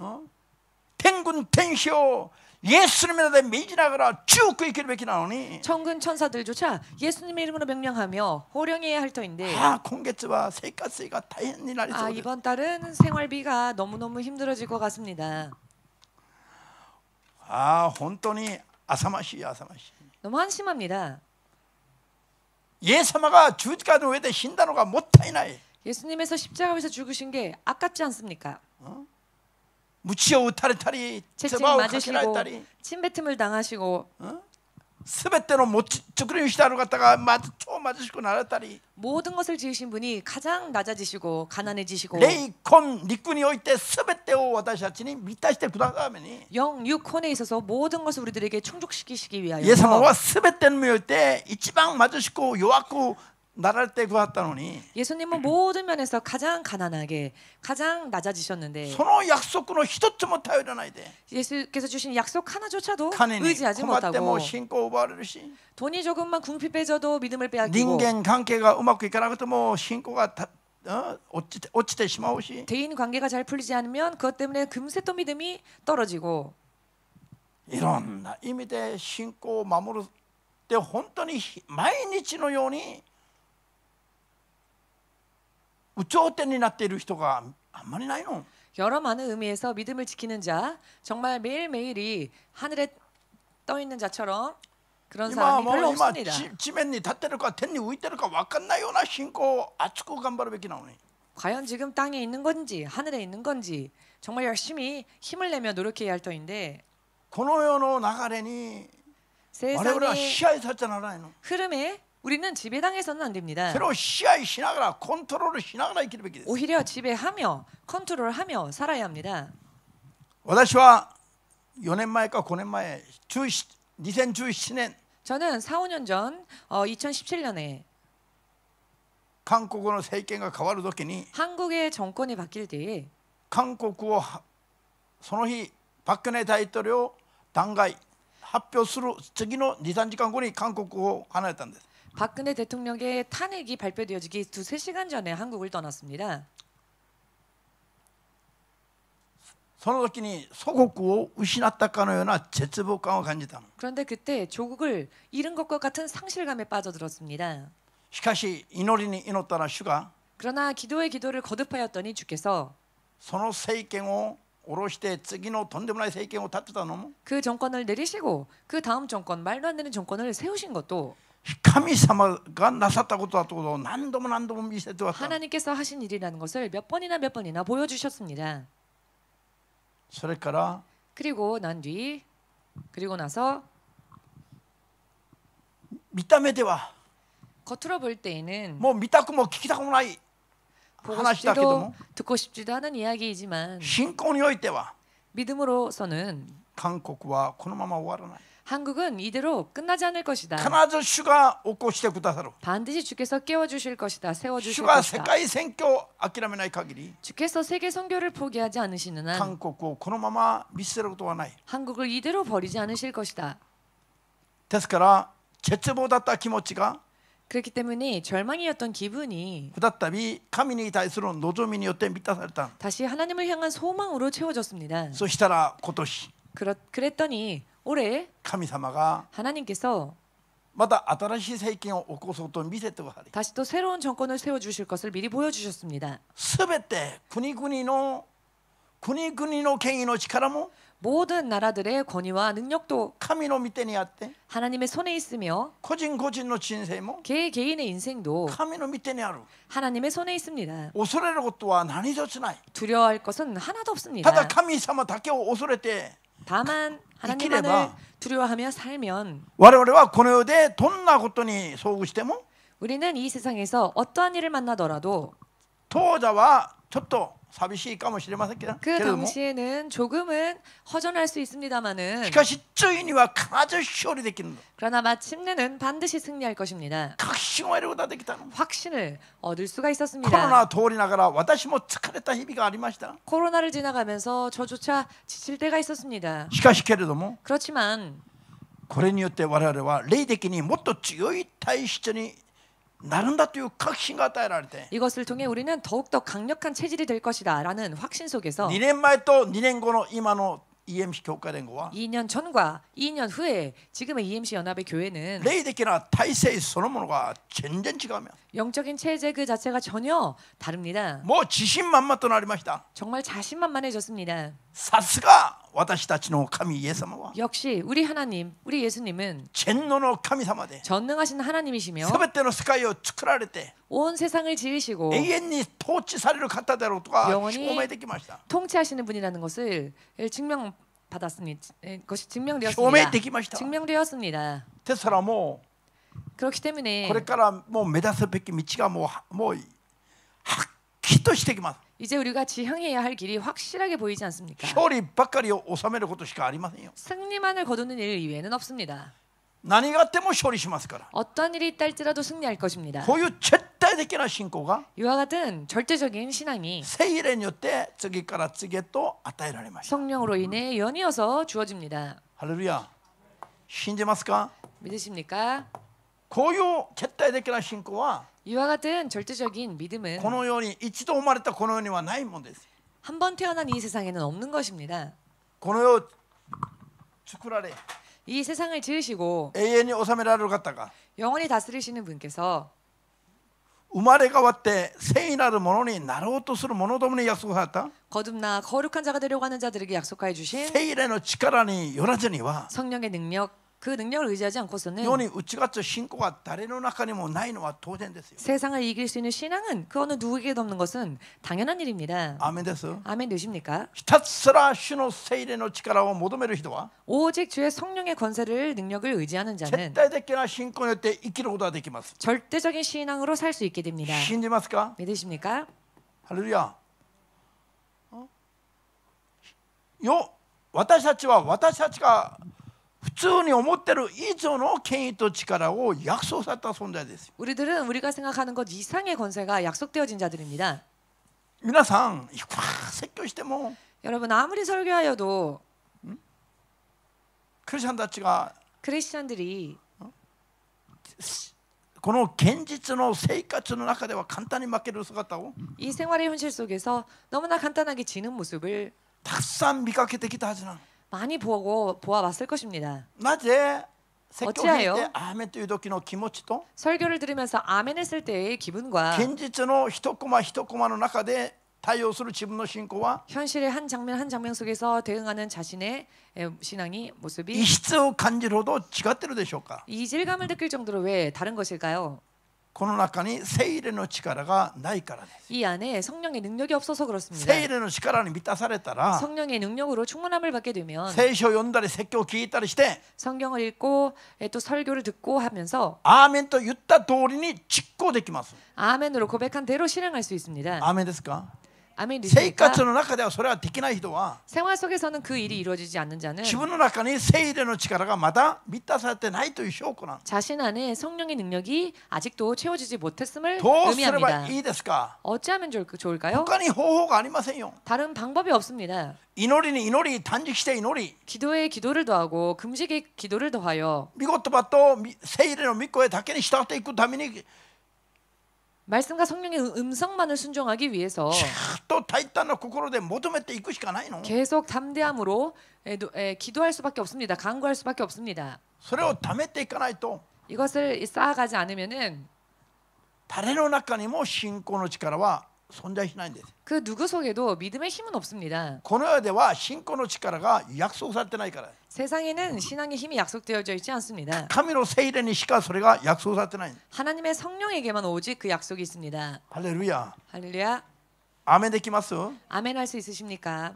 天軍天使をイエスの皆で命じながら強く生きるべきなのに、 천군 천사들조차 예수님의 이름으로 명령하며 호령해야 할 터인데 今月は生活費が大変になりそうです。 이번 달은 생활비가 너무너무 힘들어질 것 같습니다. 本当に浅ましい浅ましい。 너무 한심합니다. イエス様が十字架の上で死んだのがもったいない。 예수님에서 십자가에서 죽으신 게 아깝지 않습니까? 鞭を打たれたり、 채찍 唾をかけられ 맞으시고 たり、 침뱉음을 당하시고 すべての作りにしてある方が超貧しくなられたり、 모든 것을 지으신 분이 가장 낮아지시고 가난해지시고 霊魂陸においてすべてを私たちに満たしてくださるために、 영, 육, 혼에 있어서 모든 것을 우리들에게 충족시키시기 イエス様 위하여 はすべての身において一番貧しく弱くなられてくださったのに、 예수님은 모든 면에서 가장 가난하게 가장 낮아지셨는데 その約束の一つも頼らないで、 예수께서 주신 약속 하나조차도 金に 의지하지 困っても 못하고 信仰を奪われるし、 돈이 조금만 궁핍 빼져도 믿음을 人 빼앗기고 間関係がうまくいかなくても信仰が落ちてしまうし、 대인 관계가 잘 풀리지 않으면 그것 때문에 금세 또 믿음이 떨어지고 いろんな意味で信仰を守るって本当に毎日のように有頂天になっている人があんまりないの。 여러 많은 의미에서 믿음을 지키는 자 정말 매일매일이 하늘에 떠 있는 자처럼 그런 今 사람이 もう 별로 今 없습니다. 地面に立ってるか天に浮いてるか分かんないような信仰を熱く頑張るべきなのに、 과연 지금 땅에 있는 건지 하늘에 있는 건지 정말 열심히 힘을 내며 노력해야 할 터인데 この世の流れに我々は 세상의 支配されちゃならないの。 흐름에 우리는 지배당해서는 안 됩니다. それを支配しながらコントロールしながら生きるべきです。 오히려 지배하며 컨트롤하며 살아야 합니다. 私は4年前か5年前2017年 저는 4, 5년 전 2017년에 韓国の政権が変わるときに 한국의 정권이 바뀔 때에 韓国をその日パク・クネ大統領弾劾発表する次の 2,3 時間後に韓国を離れたんです。 박근혜 대통령의 탄핵이 발표되어지기 2-3시간 전에 한국을 떠났습니다. その時に祖国を失ったかのような絶望感を感じたの。 그런데 그때 조국을 잃은 것과 같은 상실감에 빠져들었습니다. しかし祈りに祈ったら主が 그러나 기도의 기도를 거듭하였더니 주께서 その政権を下ろして次のとんでもない政権を立てたのも 그 정권을 내리시고 그 다음 정권 말도 안 되는 정권을 세우신 것도 神様がなさったことだということを何度も何度も見せてはった。 하나님께서 하신 일이라는 것을 몇 번이나 보여주셨습니다. それから 그리고 나서 見た目では 겉으로 볼 때에는 もう見たくも聞きたくもない 보고 話だけど 싶지도 も 듣고 싶지도 않은 이야기이지만 信仰においては 믿음으로서는 韓国はこのまま終わらない。 한국은 이대로 끝나지 않을 것이다. 必ず主が起こしてくださる。 반드시 주께서 깨워주실 것이다. 主 세워주실 が世 것이다. 界宣教を諦めない限り 주께서 세계 선교를 포기하지 않으시는 한 韓国をこのまま見捨てることはない。 한국을 이대로 버리지 않으실 것이다. ですから絶望だった気持ちが 그렇기 때문에 절망이었던 기분이 再び神に対する望みによって満たされた。 다시 하나님을 향한 소망으로 채워졌습니다. そしたら今年 그랬더니 올해 神様が 하나님께서 また新しい政権を起こそうと見せておられ、 다시 또 새로운 정권을 세워 주실 것을 미리 보여 주셨습니다. すべて国々の権威の力も 모든 나라들의 권위와 능력도 神の御手にあって、 하나님의 손에 있으며 個人個人の人生も 개개인의 인생도 神の御手にある。 하나님의 손에 있습니다. 恐れることは何一つない。 두려워할 것은 하나도 ただ 없습니다. 神様だけを恐れて 다만 이기래봐. 하나님만을 두려워하며 살면 我々はこの世でどんなことに遭遇しても 우리는 이 세상에서 어떠한 일을 만나더라도 当座はちょっと寂しいかもしれませんけど 그 당시에는 조금은 허전할 수 있습니다마는 しかしついには必ず勝利できるの。 그러나 마침내는 반드시 승리할 것입니다. 確信を得ることができたの。 확신을 얻을 수가 コロ 있었습니다. ナを通りながら私も疲れた日々がありました。 코로나를 지나가면서 저조차 지칠 때가 있었습니다. しかしけれども 그렇지만 これによって我々は霊的にもっと強い体質になるんだという確信が与えられて、 이것을 통해 우리는 더욱더 강력한 체질이 될 것이다 라는 확신 속에서 2年前と2年後の今の EMC 教会連合は 2년 전과 2년 후에 지금의 EMC 연합의 교회는 霊的な体制そのものが全然違うよ。 영적인 체제 그 자체가 전혀 다릅니다. もう自信満々となりました。 정말 자신만만해졌습니다. さすが私たちの神イエス様は 역시 우리 하나님, 우리 예수님은 全能の神様で 전능하신 하나님이시며 全ての世界を作られて 온 세상을 지으시고 永遠に統治される方であることが 영원히 証明できました。 통치하시는 분이라는 것을 증명받았습니다. 것이 証明 증명되었습니다. できました。 증명되었습니다. ですからも 그렇기 う 때문에 これからもう目指すべき道がもうはっきりとしてきます。 이제 우리가 지향해야 할 길이 확실하게 보이지 않습니까? 勝利ばっかりを収めることしかありませんよ。 승리만을 거두는 일 이외에는 없습니다. 何があっても勝利しますから。 어떤 일이 있다 할지라도 승리할 것입니다. こういう絶対的な信仰が 이와 같은 절대적인 신앙이 聖霊によって次から次へと与えられました。 성령으로 인해 연이어서 주어집니다. ハレルヤ。信じますか？ 믿으십니까? こういう絶対的な信仰は 이와 같은 절대적인 믿음은 この世に一度生まれたこの世にはないものです。 한 번 태어난 이 세상에는 없는 것입니다. この世を作られ 이 세상을 지으시고 永遠に治められる方が 영원히 다스리시는 분께서 生まれ変わって聖なるものになろうとする者どもに約束された 거듭나 거룩한 자가 되려고 하는 자들에게 약속하여 주신 聖霊の力によらずには 성령의 능력, 그 능력을 의지하지 않고서는 世に打ち勝つ信仰が誰の中にもないのは当然ですよ。 세상을 이길 수 있는 신앙은 그 어느 누구에게도 없는 것은 당연한 일입니다. アーメンです。 아멘 되십니까? ひたすら主の聖霊の力を求める人は 오직 주의 성령의 권세를 능력을 의지하는 絶 자는 対的な信仰によって生きることができます。 절대적인 신앙으로 살 수 있게 됩니다. 信じますか？ 믿으십니까? ハレルヤ。よ、私たちは私たちが普通に思っている以上の権威と力を約束された存在です。 우리들은 우리가 생각하는 것 이상의 권세가 약속되어진 자들입니다. 皆さん、いくら説教しても 여러분 아무리 설교하여도 クリスチャンたちが 크리스천들이 この現実の生活の中では簡単に負ける姿を 이 생활의 현실 속에서 너무나 간단하게 지는 모습을 たくさん見かけてきたはずなの。 많이 보아왔을 것입니다. なぜ説教を聞い 어찌하여 てアーメンという時の気持ちと 설교를 들으면서 아멘 했을 때의 기분과 現実の一コマ一コマの中で対応する自分の信仰は 현실의 한 장면 한 장면 속에서 대응하는 자신의 신앙이 異 모습이 質を感じるほど違ってるでしょうか。 이질감을 느낄 정도로 왜 다른 것일까요? この中に聖霊の力がないからです。 이 안에 성령의 능력이 없어서 그렇습니다. 聖霊の力に満たされたら 성령의 능력으로 충만함을 받게 되면 聖書を読んだり説教を聞いたりして 성경을 읽고 또 설교를 듣고 하면서 アーメンと言った通りに実行できます。 아멘으로 고백한 대로 실행할 수 있습니다. アーメンですか？ 아멘 生 되십니까? 活の中ではそれはできない人は 생활 속에서는 그 일이 이루어지지 않는 자는 自分の中に聖霊の力がまだ満たされてないという証拠なんです。 자신 안에 성령의 능력이 아직도 채워지지 못했음을 どうすれば 의미합니다. いいですか？ 어찌하면 좋을까요? 他に方法がありませんよ。 다른 방법이 없습니다. 祈りに祈り、断食して祈り、 기도에 기도를 더하고 금식에 기도를 더하여 御言葉と聖霊の御声だけに従っていくために 말씀과 성령의 음성만을 순종하기 위해서 ずっと大胆な心で求めていくしかないの。 계속 담대함으로 기도할 수밖에 없습니다. 간구할 수밖에 없습니다. それを貯めていかないと 이것을 쌓아가지 않으면은 誰の中にも信仰の力は存在しないんです。 그 누구 속에도 믿음의 힘은 없습니다. この世では信仰の力が約束されてないから。 세상에는 신앙의 힘이 약속되어져 있지 않습니다. 神の聖霊にしかそれが約束されてない。 하나님의 성령에게만 오직 그 약속이 있습니다. ハレルヤ。 할렐루야. アーメンできます？ 아멘 할 수 있으십니까?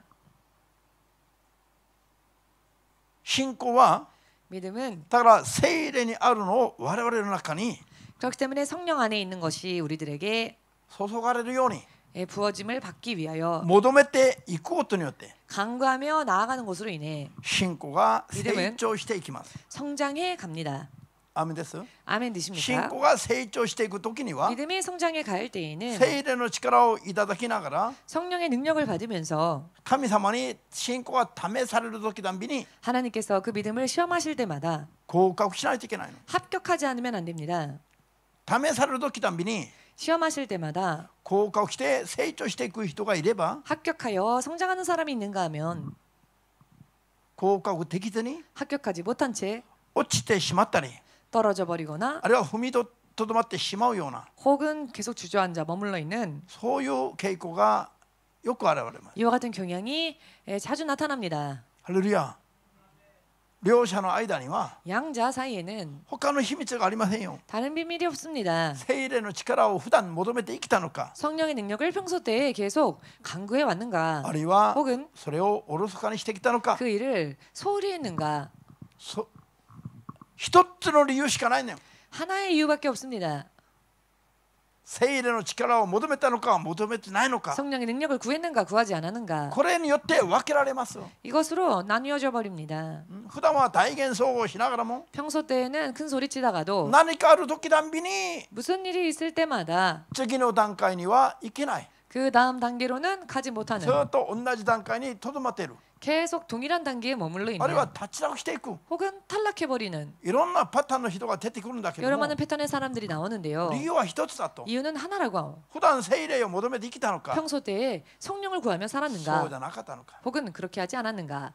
信仰は 믿음은 だから聖霊にあるのを我々の中に 그렇기 때문에 성령 안에 있는 것이 우리들에게 注がれるように 부어짐을 받기 위하여 求めていくことによって 간구하며 나아가는 것으로 인해 信仰が成長していきます。 성장해 갑니다. アーメンです。 아멘 信 되십니까? 仰が成長していくときには 믿음이 성장해 갈 때에는 聖霊の力をいただきながら 성령의 능력을 받으면서 神様に信仰が試される時たんびに 하나님께서 그 믿음을 시험하실 때마다 合格しないといけないの。 합격하지 않으면 안 됩니다. 試される時たんびに 시험하실 때마다 合格して成長していく人がいれば 합격하여 성장하는 사람이 있는가 하면 合格できずに 합격하지 못한 채 落ちてしまったり 떨어져 버리거나 あるいは踏みとどまってしまうような 혹은 계속 주저앉아 머물러 있는 そういう傾向がよく現れます。 이와 같은 경향이 자주 나타납니다. ハレルヤ。両者の間には 양자 사이에는 他の秘密がありませんよ。 다른 비밀이 없습니다. 聖霊の力を普段求めて生きたのか、 성령의 능력을 평소 때에 계속 간구해 왔는가 あるいは 혹은 それをおろそかにしてきたのか、 그 일을 소홀히 했는가 一つの理由しかないのよ。 하나의 이유밖에 없습니다. 聖霊の力を求めたのか求めてないのか、 성령의 능력을 구했는가 구하지 않았는가 これによって分けられます。 이것으로 나뉘어져 버립니다. 普段は大言総合しながらも 평소 때에는 큰 소리 치다가도 何かある時たんびに 무슨 일이 있을 때마다 次の段階にはいけない。 그 다음 단계로는 가지 못하는 ずっと同じ段階にとどまっている。 계속 동일한 단계에 머물러 あるいは 있는 立ち直していく。 혹은 탈락해 버리는 いろんなパターンの人が出てくるんだけど 여러 も、 많은 패턴의 사람들이 나오는데요. 理由は一つだと。 이유는 하나라고. 普段聖霊を求めて生きたのか、 평소 때에 성령을 구하며 そうじゃ 살았는가 なかったのか。 혹은 그렇게 하지 않았는가.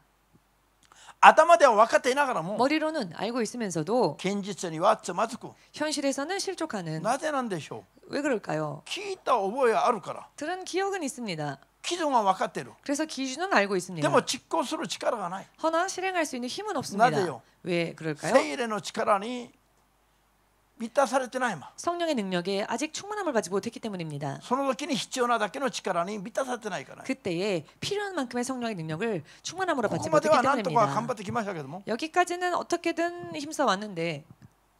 頭では分かっていながらも 머리로는 알고 있으면서도 現実にはつまずく。 현실에서는 실족하는 なぜなんでしょう。 왜 그럴까요? 聞いた覚えがあるから、 들은 기억은 있습니다. 基準は分かっている。 그래서 기준은 알고 で 있습니다. も実行する力がない。 허나 실행할 수 있는 힘은 없습니다. 나도요. 왜 그럴까요? 聖霊の力に満たされてないま。 성령의 능력에 아직 충만함을 받지 못했기 때문입니다. その時に必要なだけの力に満たされてないから。 그때에 필요한 만큼의 성령의 능력을 충만함으로 こ 받지 こまで 못했기 はなんとか頑張 때문입니다. ってきましたけども、 여기까지는 어떻게든 힘써 왔는데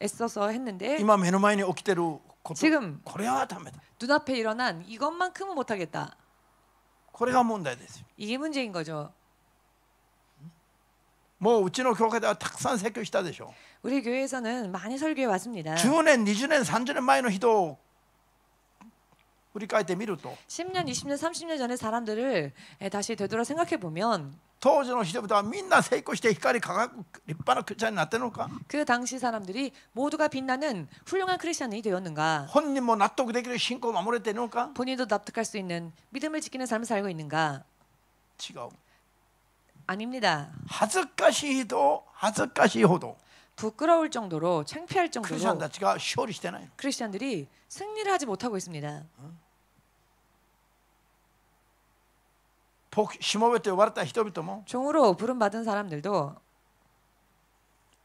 애써서 했는데 今目の前に起きてること、 지금 これはダメだ。 눈앞에 일어난 이것만큼은 못하겠다. これが問題ですよ。 이게 문제인 거죠. もううちの教会ではたくさん説教したでしょ。 우리 교회에서는 많이 설교해 왔습니다. 10年、20年、30年前の人を振り返ってみると、 10년, 20년, 30년 전의 사람들을 다시 되돌아 생각해 보면 当時の人々はみんな成功して光り輝く立派なクリスチャンになってるのか、 그 당시 사람들이 모두가 빛나는 훌륭한 크리스천이 되었는가? 本人も納得できる信仰を守れているのか。 본인도 납득할 수 있는 믿음을 지키는 삶을 살고 있는가? 違う。 아닙니다. 恥ずかしいと恥ずかしいほど 부끄러울 정도로 창피할 クリスチャン 정도로 たちが勝利してないの。 크리스천들이 승리를 하지 못하고 있습니다. しもべと呼ばれた人々も 종으로 부름받은 사람들도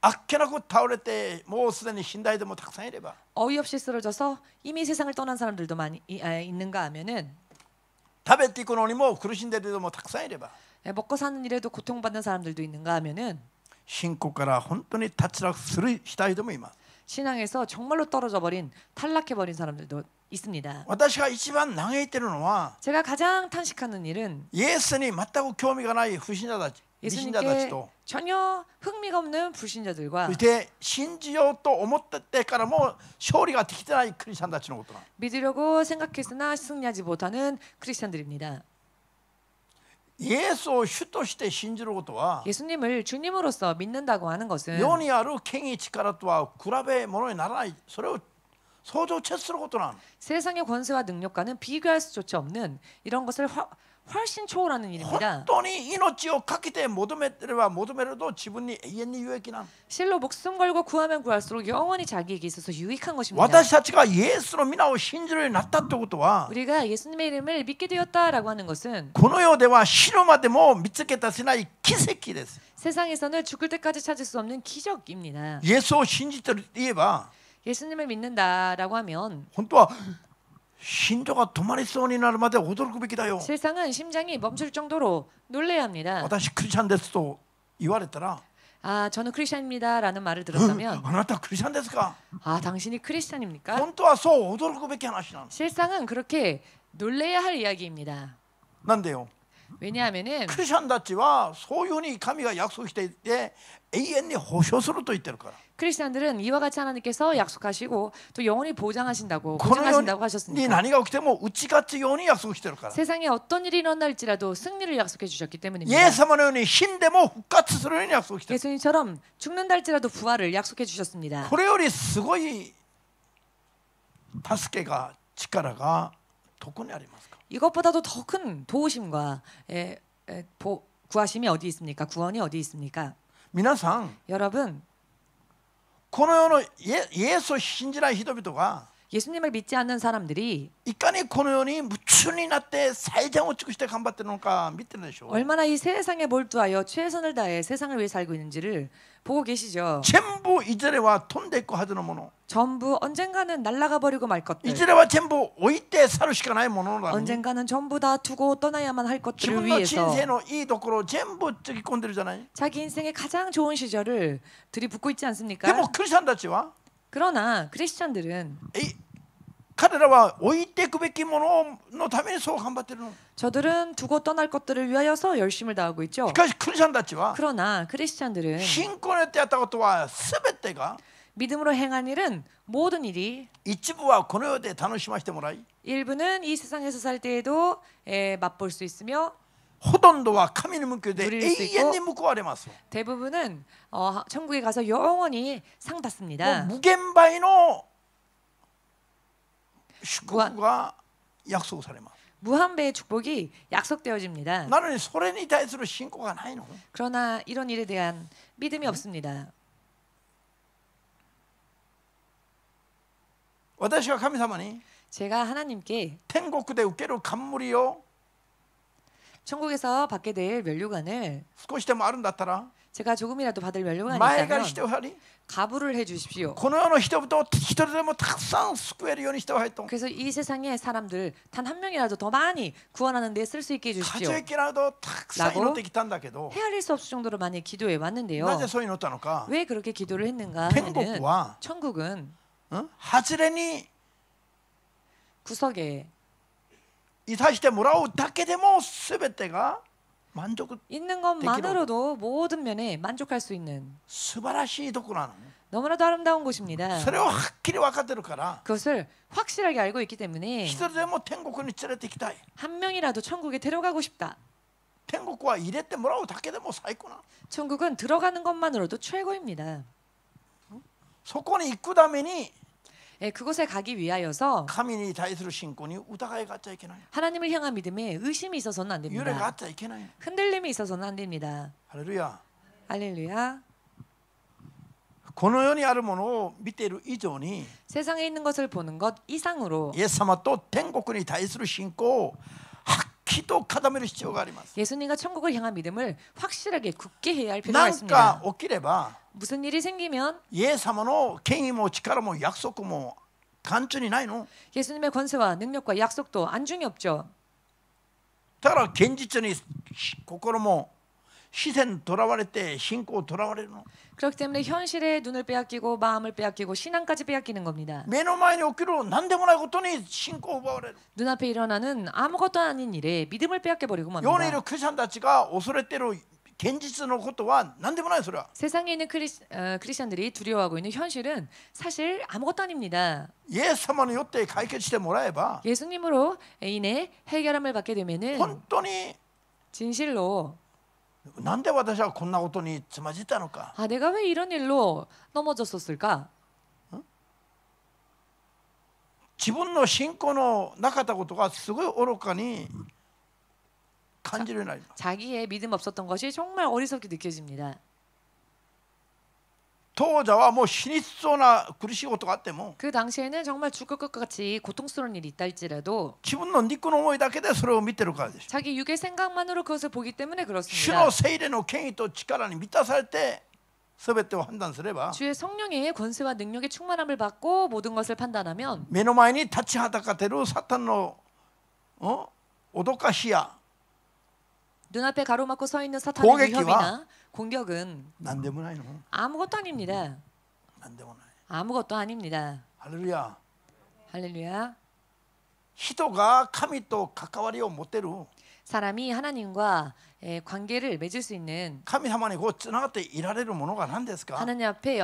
あっけなく倒れてもうすでに死んだ人もたくさんいれば、 어이없이 쓰러져서 이미 세상을 떠난 사람들도 많이 있는가 하면은 食べていくのにも苦しんでいる人もたくさんいれば、 먹고 사는 일에도 고통받는 사람들도 있는가 하면은 信仰から本当に脱落した人もいます。 신앙에서 정말로 떨어져 버린 탈락해 버린 사람들도 있습니다. 私が一番嘆いているのは、 제가 가장 탄식하는 일은 イエスに全く興味がない不信者たち、未信者たち 예수님께 と、 전혀 흥미가 없는 불신자들과 そして信じようと思ってからも勝利ができてないクリスチャンたちのことな。 믿으려고 생각했으나 승리하지 못하는 크리스천들입니다. イエスを主として信じることは、 예수님을 주님으로서 믿는다고 하는 것은 世にある権威力とは比べ物にならない。それを想像をチェスすることなの。 세상의 권세와 능력과는 비교할 수조차 없는 이런 것을 훨씬 초월하는 本 일입니다. 当に命をかけて求めれば求めると自分に永遠に有益なの。 실로 목숨 걸고 구하면 구할수록 영원히 자기에게 있어서 유익한 것입니다. 私たちがイエスの皆を信じるようになったってことは 우리가 예수님의 이름을 믿게 되었다라고 하는 것은 この世では死ぬまでも見つけ出せない奇跡です。 세상에서는 죽을 때까지 찾을 수 없는 기적입니다. イエスを信じてると言えば 예수님을 믿는다라고 하면 本当は心臓が止まりそうになるまで驚くべきだよ。 세상은 심장이 멈출 정도로 놀래야 합니다. 私クリスチャンですと言われたら 아, 저는 크리스찬입니다라는 말을 들었다면 あなたクリスチャンですか 아, 당신이 크리스찬입니까? 本当はそう驚くべき話なの。 실상은 그렇게 놀래야 할 이야기입니다. なんでよ 왜냐하면은 クリスチャンたちはそういうふうに神が約束していて永遠に保証すると言ってるから。 크리스찬들은 이와 같이 하나님께서 약속하시고 또 영원히 보장하신다고 この世 보증하신다고 に 하셨으니까 何が起きても打ち勝つように約束してるから。 세상에 어떤 일이 일어날지라도 승리를 약속해 주셨기 イ 때문입니다. エス様のように死んでも復活するように約束してる。 예수님처럼 죽는다 할지라도 부활을 약속해 주셨습니다. これよりすごい助けが力がどこにありますか。 이것보다도 더 큰 도우심과 구하심이 어디 있습니까? 구원이 어디 있습니까? 皆さん 여러분, この世のイエスを信じない人々が 예수님을 믿지 않는 사람들이 いかにこの世に夢中になって最善を尽くして頑張ってるのか見てるでしょう。 얼마나 이 세상에 몰두하여 최선을 다해 세상을 위해 살고 있는지를 보고 계시죠. 全部いずれは飛んでいくはずのもの、 전부 언젠가는 날아가 버리고 말 い 것들, ずれは全部置いて去るしかないものなのに 언젠가는 전부 다 두고 떠나야만 할 自 것들을 分の人 위해서 生のいいところを全部つぎ込んでるじゃない。 자기 인생의 가장 좋은 시절을 들이붓고 있지 で 않습니까? もクリスチャンたちは 그러나 크리스찬들은 彼らは置いていくべきもののためにそう頑張ってるの。 저들은 두고 떠날 것들을 위하여서 열심을 다하고 있죠. しかしクリスチャンたちは 그러나 크리스찬들은 信仰によってやったことは全てが 믿음으로 행한 일은 모든 일이 一部はこの世で楽しませてもらい 일부는 이 세상에서 살 때에도 맛볼 수 있으며 ほとんどは神に向けて永 누릴 수 있고 遠に報われます。 대부분은 천국에 가서 영원히 상 もう 받습니다. 無限倍の祝福が約束されます。 무한배의 축복이 약속되어집니다. なのにそれに対する信仰がないの。 그러나 이런 일에 대한 믿음이 없습니다. 私は神様に 제가 하나님께 天国で受ける冠を 천국에서 받게 될 면류관을 少しでもあるんだったら 제가 조금이라도 받을 면류관이 前借り 있다면 してほしい。 가부를 해 주십시오. この世の人々を一人でもたくさん救えるようにしてほしいと。 그래서 이 세상의 사람들 단 한 명이라도 더 많이 구원하는 데 쓸 수 있게 해 数 주십시오. えきれないほどたくさん祈ってきたんだけど、 헤아릴 수 없을 정도로 많이 기도해 왔는데요. なぜそう祈ったのか。 왜 그렇게 기도를 했는가 天国 하면은 は 천국은 外れに 구석에 いさしてもらうだけでも全てが満足。 있는 것만으로도 모든面에 만족할 수 있는 素晴らしいところなの。 너무나도 아름다운 곳입니다. それをはっきり分かってるから 그것을 확실하게 알고 있기 때문에 一人でも天国に連れて行きたい。 한 명이라도 천국에 데려가고 싶다. 天国は入れてもらうだけでも最高なの。 천국은 들어가는 것만으로도 최고입니다. そこに行くために 그곳에 가기 위하여서 神に対する信仰に疑いがあっちゃいけない。 하나님을 향한 믿음에 의심이 있어서는 안 揺れがあ 됩니다. っちゃいけない。 흔들림이 있어서는 안 됩니다. ハレルヤ。 할렐루야. この世にあるものを見ている以上に 세상에 있는 것을 보는 것 이상으로 イエス様と天国に対する信仰をはっきりと固める必要があります。 예수님과 천국을 향한 믿음을 확실하게 굳게 해야 할 필요가 何 있습니다. か起きれば 무슨 일이 생기면 イエス様の権威も力も約束も単純にないの。 예수님의 권세와 능력과 약속도 안중이 없죠. だから現実に心も視線とらわれて信仰とらわれるの。 그렇기 때문에 현실에 눈을 빼앗기고 마음을 빼앗기고 신앙까지 빼앗기는 겁니다. 目の前に起きる何でもないことに信仰を奪われる。 눈앞에 일어나는 아무것도 아닌 일에 믿음을 빼앗겨 버리고 世にい 맙니다. るクリスチャンたちが恐れている現実のことは何でもないそれは。 세상에 있는 크리스천들이 두려워하고 있는 현실은 사실 아무것도 아닙니다. イエス様によって解決してもらえば 예수님으로 인해 해결함을 받게 되면은 本当に 진실로 なんで私はこんなことにつまずいたのか。 아 내가 왜 이런 일로 넘어졌었을까? 自分の信仰のなかったことがすごい愚かに感じるようになります。 자기의 믿음 없었던 것이 정말 어리석게 느껴집니다. 当時はもう死にそうな苦しいことがあっても 그 당시에는 정말 죽을 것 같이 고통스러운 일이 있다 할지라도 自分の肉の思いだけでそれを見てるからです。 자기 육의 생각만으로 그것을 보기 때문에 主 그렇습니다. の聖霊の権威と力に満たされて全てを判断すれば 주의 성령의 권세와 능력의 충만함을 받고 모든 것을 판단하면 目の前に立ちはだかっているサタンの脅かしや 눈앞에 가로막고 서 있는 사탄의 공격기와 위협이나 공격은 何でもないの。 아무것도 아닙니다. 何でもない。 아무것도 아닙니다. ハレルヤ。 할렐루야. 人が神と関わりを持てる 사람이 하나님과 관계를 맺을 수 있는 神様にこうつながっていられるものが何ですか？ 하나님 앞에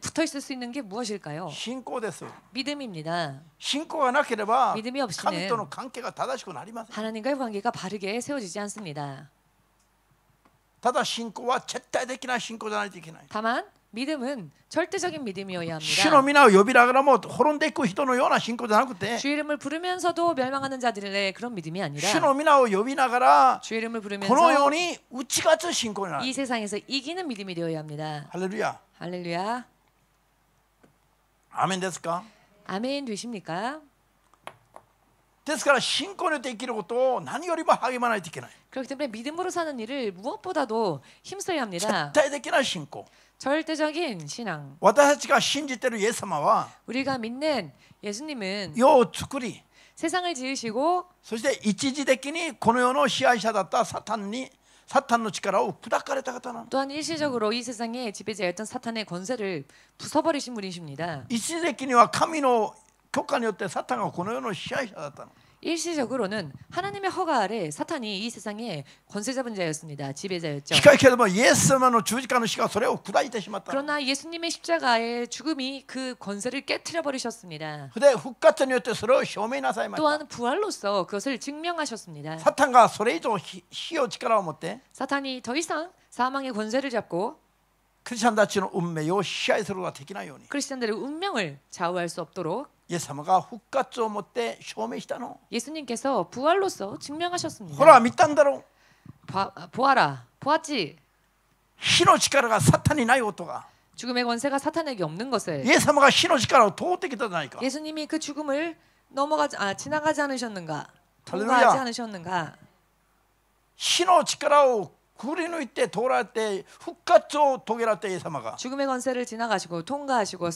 붙어 있을 수 있는 게 무엇일까요? 信仰です。 믿음입니다. 信仰がなければ 믿음이 없이는 神との関係が正しくなりません。 하나님과의 관계가 바르게 세워지지 않습니다. ただ信仰は絶対的な信仰じゃないといけない。 다만 믿음은 절대적인 믿음이어야 主の 합니다. 皆を呼びながらも滅んでいく人のような信仰じゃなくて 주 이름을 부르면서도 멸망하는 자들의 그런 믿음이 主 아니라 の皆を呼びながら 주 이름을 このよう 부르면서 に打ち勝つ信仰になる。 이 세상에서 이기는 믿음이 되어야 합니다. ハレルヤ。 할렐루야. アーメンですか？ 아멘 되십니까? ですから信仰によって生きることを何よりも励まないといけない。 그렇기 때문에 믿음으로 사는 일을 무엇보다도 힘써야 絶 합니다. 対的な信仰。 절대적인 신앙. 私たちが信じているイエス様は 우리가 믿는 예수님은 世を作り 세상을 지으시고 そして一時的にこの世の支配者だったサタンの力を砕かれた方なの。 또한 일시적으로 이 세상의 지배자였던 사탄의 권세를 부숴버리신 분이십니다. 一時的には神の許可によってサタンがこの世の支配者だったの。 일시적으로는 하나님의 허가 아래 사탄이 이 세상의 권세 잡은 자였습니다. 지배자였죠. しかしけれどもイエス様の十字架の死がそれを砕いてしまったの。 그러나 예수님의 십자가의 죽음이 그 권세를 깨트려 버리셨습니다. で復活によってそれを証明なさいました。 또한 부활로서 그것을 증명하셨습니다. サタンがそれ以上火を力を持って 사탄이 더 이상 사망의 권세를 잡고 クリスチャンたちの運命を支配することができないように 크리스천들의 운명을 좌우할 수 없도록 イエス様が復活をもって証明したの。 예수님께서 부활로서 ほ 증명하셨습니다. ら見たんだろう。 보아라, 보았지. 火の力がサタンにないことが 죽음의 권세가 사탄에게 없는 것을 イエス様が火の力を通ってきたじゃないか。 예수님이 그 죽음을 지나가지 않으셨는가? 할렐루야. 통과하지 않으셨는가? 火の力をくぐり抜いて通られて復活を遂げられたイエス様が 죽음의 권세를 지나가시고 통과하시고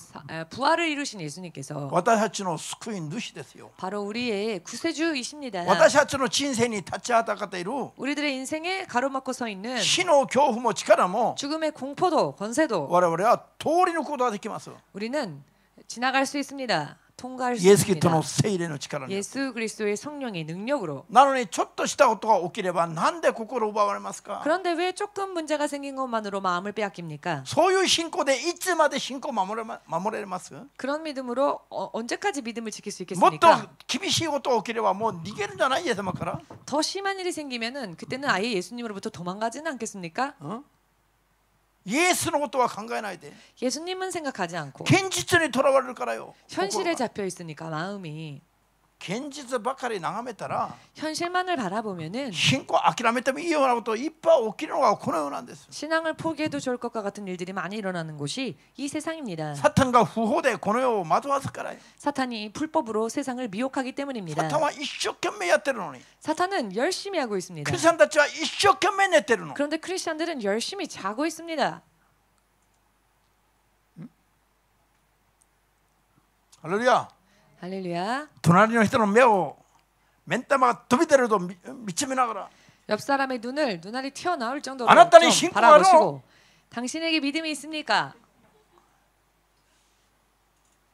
부활을 이루신 예수님께서 私たちの救い主ですよ。 바로 우리의 구세주이십니다. 私たちの人生に立ちはだかっている 우리들의 인생에 가로막고 서 있는 死の恐怖も力も 죽음의 공포도 권세도 我々は通り抜くことができます。 우리는 지나갈 수 있습니다. 통과할 수 イエス・キリスト 있습니다. の聖霊の力に。 예수 그리스도의 성령의 능력으로. なのにちょっとしたことが起きればなんで心を奪われますか？ 그런데 왜 조금 문제가 생긴 것만으로 마음을 빼앗깁니까? そういう信仰でいつまで信仰を守れます？ 그런 믿음으로 언제까지 믿음을 지킬 수 もっと 있겠습니까? 厳しいことが起きればもう逃げるんじゃないイエス様から？ 더 심한 일이 생기면은 그때는 아예 예수님으로부터 도망가지는 않겠습니까? イエスのことは考えないで 예수님은 생각하지 않고 現実にとらわれるからよ。 현실에 잡혀 있으니까 마음이 現実ばかり眺めたら 현실만을 바라보면은 信仰を諦めてもいいようなこといっぱい起きるのがこのようなんです。 신앙을 포기해도 좋을 것과 같은 일들이 많이 일어나는 곳이 이 세상입니다. サタンが不法でこの世を惑わすからよ。 사탄이 불법으로 세상을 미혹하기 サ 때문입니다. タンは一生懸命やってるのに 사탄은 열심히 하고 ク 있습니다. リスチャンたちは一生懸命寝てるの。 그런데 크리스천들은 열심히 자고 있습니다. ハレルヤ。 할렐루야. 隣の人の目を目ん玉が飛び出ると見つめながら 옆 사람의 눈알이 튀어나올 정도로 아나타니 좀 신고하러? 바라보시고 당신에게 믿음이 있습니까?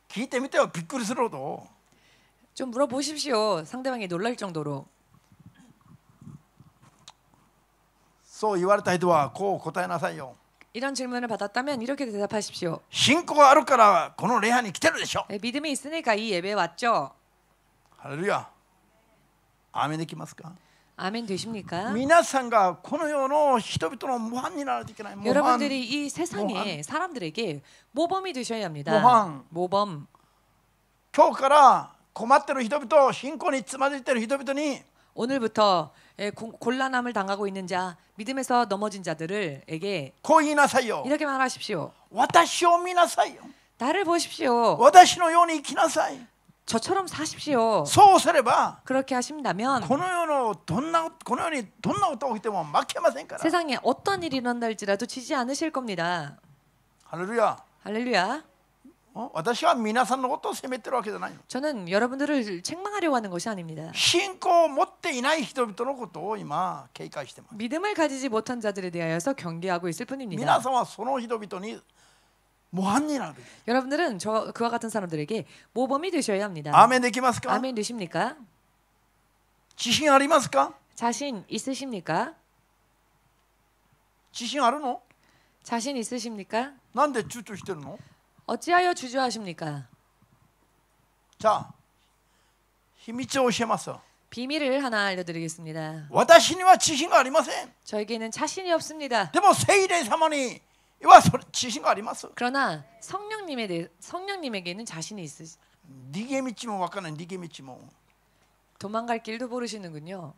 聞いてみてよ。びっくりするほど。 좀 물어보십시오. 상대방이 놀랄 정도로. そう言われた人はこう答えなさいよ。 이런 질문을 받았다면 이렇게 대답하십시오. 信仰があるからこの礼拝に来てるでしょ。 네, 믿음이 있으니까 이 예배에 왔죠. ハレルヤ。アーメンできますか？ 아멘 되십니까? 皆さんがこの世の人々の模範にならないといけない。模範。 여러분들이 이 세상의 사람들에게 모범이 되셔야 합니다. 모범. 모범. 今日から困ってる人々、信仰につまずいている人々に 오늘부터 곤란함을 당하고 있는 자, 믿음에서 넘어진 자들에게 こう言いなさいよ。 이렇게 말하십시오. 私を見なさいよ。 나를 보십시오. 私のように生きなさい。 저처럼 사십시오. そうすれば 그렇게 하신다면 この世にどんなことが起きても負けませんから。 세상에 어떤 일이 일어날지라도 지지 않으실 겁니다. ハレルヤ。 할렐루야. 私は皆さんのことを責めてるわけじゃないの。 저는 여러분들을 책망하려고 하는 것이 아닙니다. 信仰を持っていない人々のことを今警戒してます。 믿음을 가지지 못한 자들에 대하여서 경계하고 있을 뿐입니다. 皆さんはその人々に模範になる。 여러분들은 그와 같은 사람들에게 모범이 되셔야 합니다. アーメンできますか？ 아멘 되십니까? 自信ありますか？ 자신 있으십니까? 自信あるの？ 자신 있으십니까? なんで躊躇してるの？ 어찌하여 주저하십니까? じゃあ秘密を教えます。 비밀을 하나 알려드리겠습니다. 私には自信がありません。 저에게는 자신이 없습니다. でも聖霊様には自信があります。 그러나 성령님에게는 자신이 있으시. 逃げ道もわからない。逃げ道も 도망갈 길도 모르시는군요.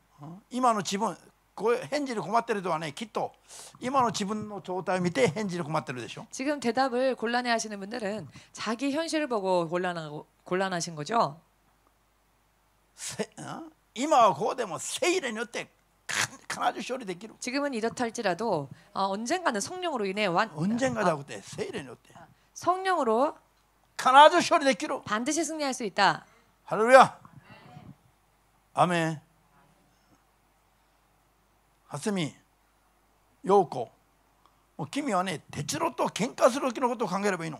今の自分こう返事に困ってる人はね、きっと今の自分の状態を見て返事に困ってるでしょ。 지금 대답을 곤란해하시는 분들은 자기 현실을 보고 곤란하신 거죠. 今はこうでも聖霊によって必ず勝利できる。 지금은 이렇다 할지라도 언젠가는 성령으로 인해 언젠가じゃなくて聖霊によって 성령으로 必ず勝利できる。 반드시 승리할 수 있다. 할렐루야. 아멘. 하스미, 요코, 君はね、鉄郎と喧嘩する時のことを考えればいいの。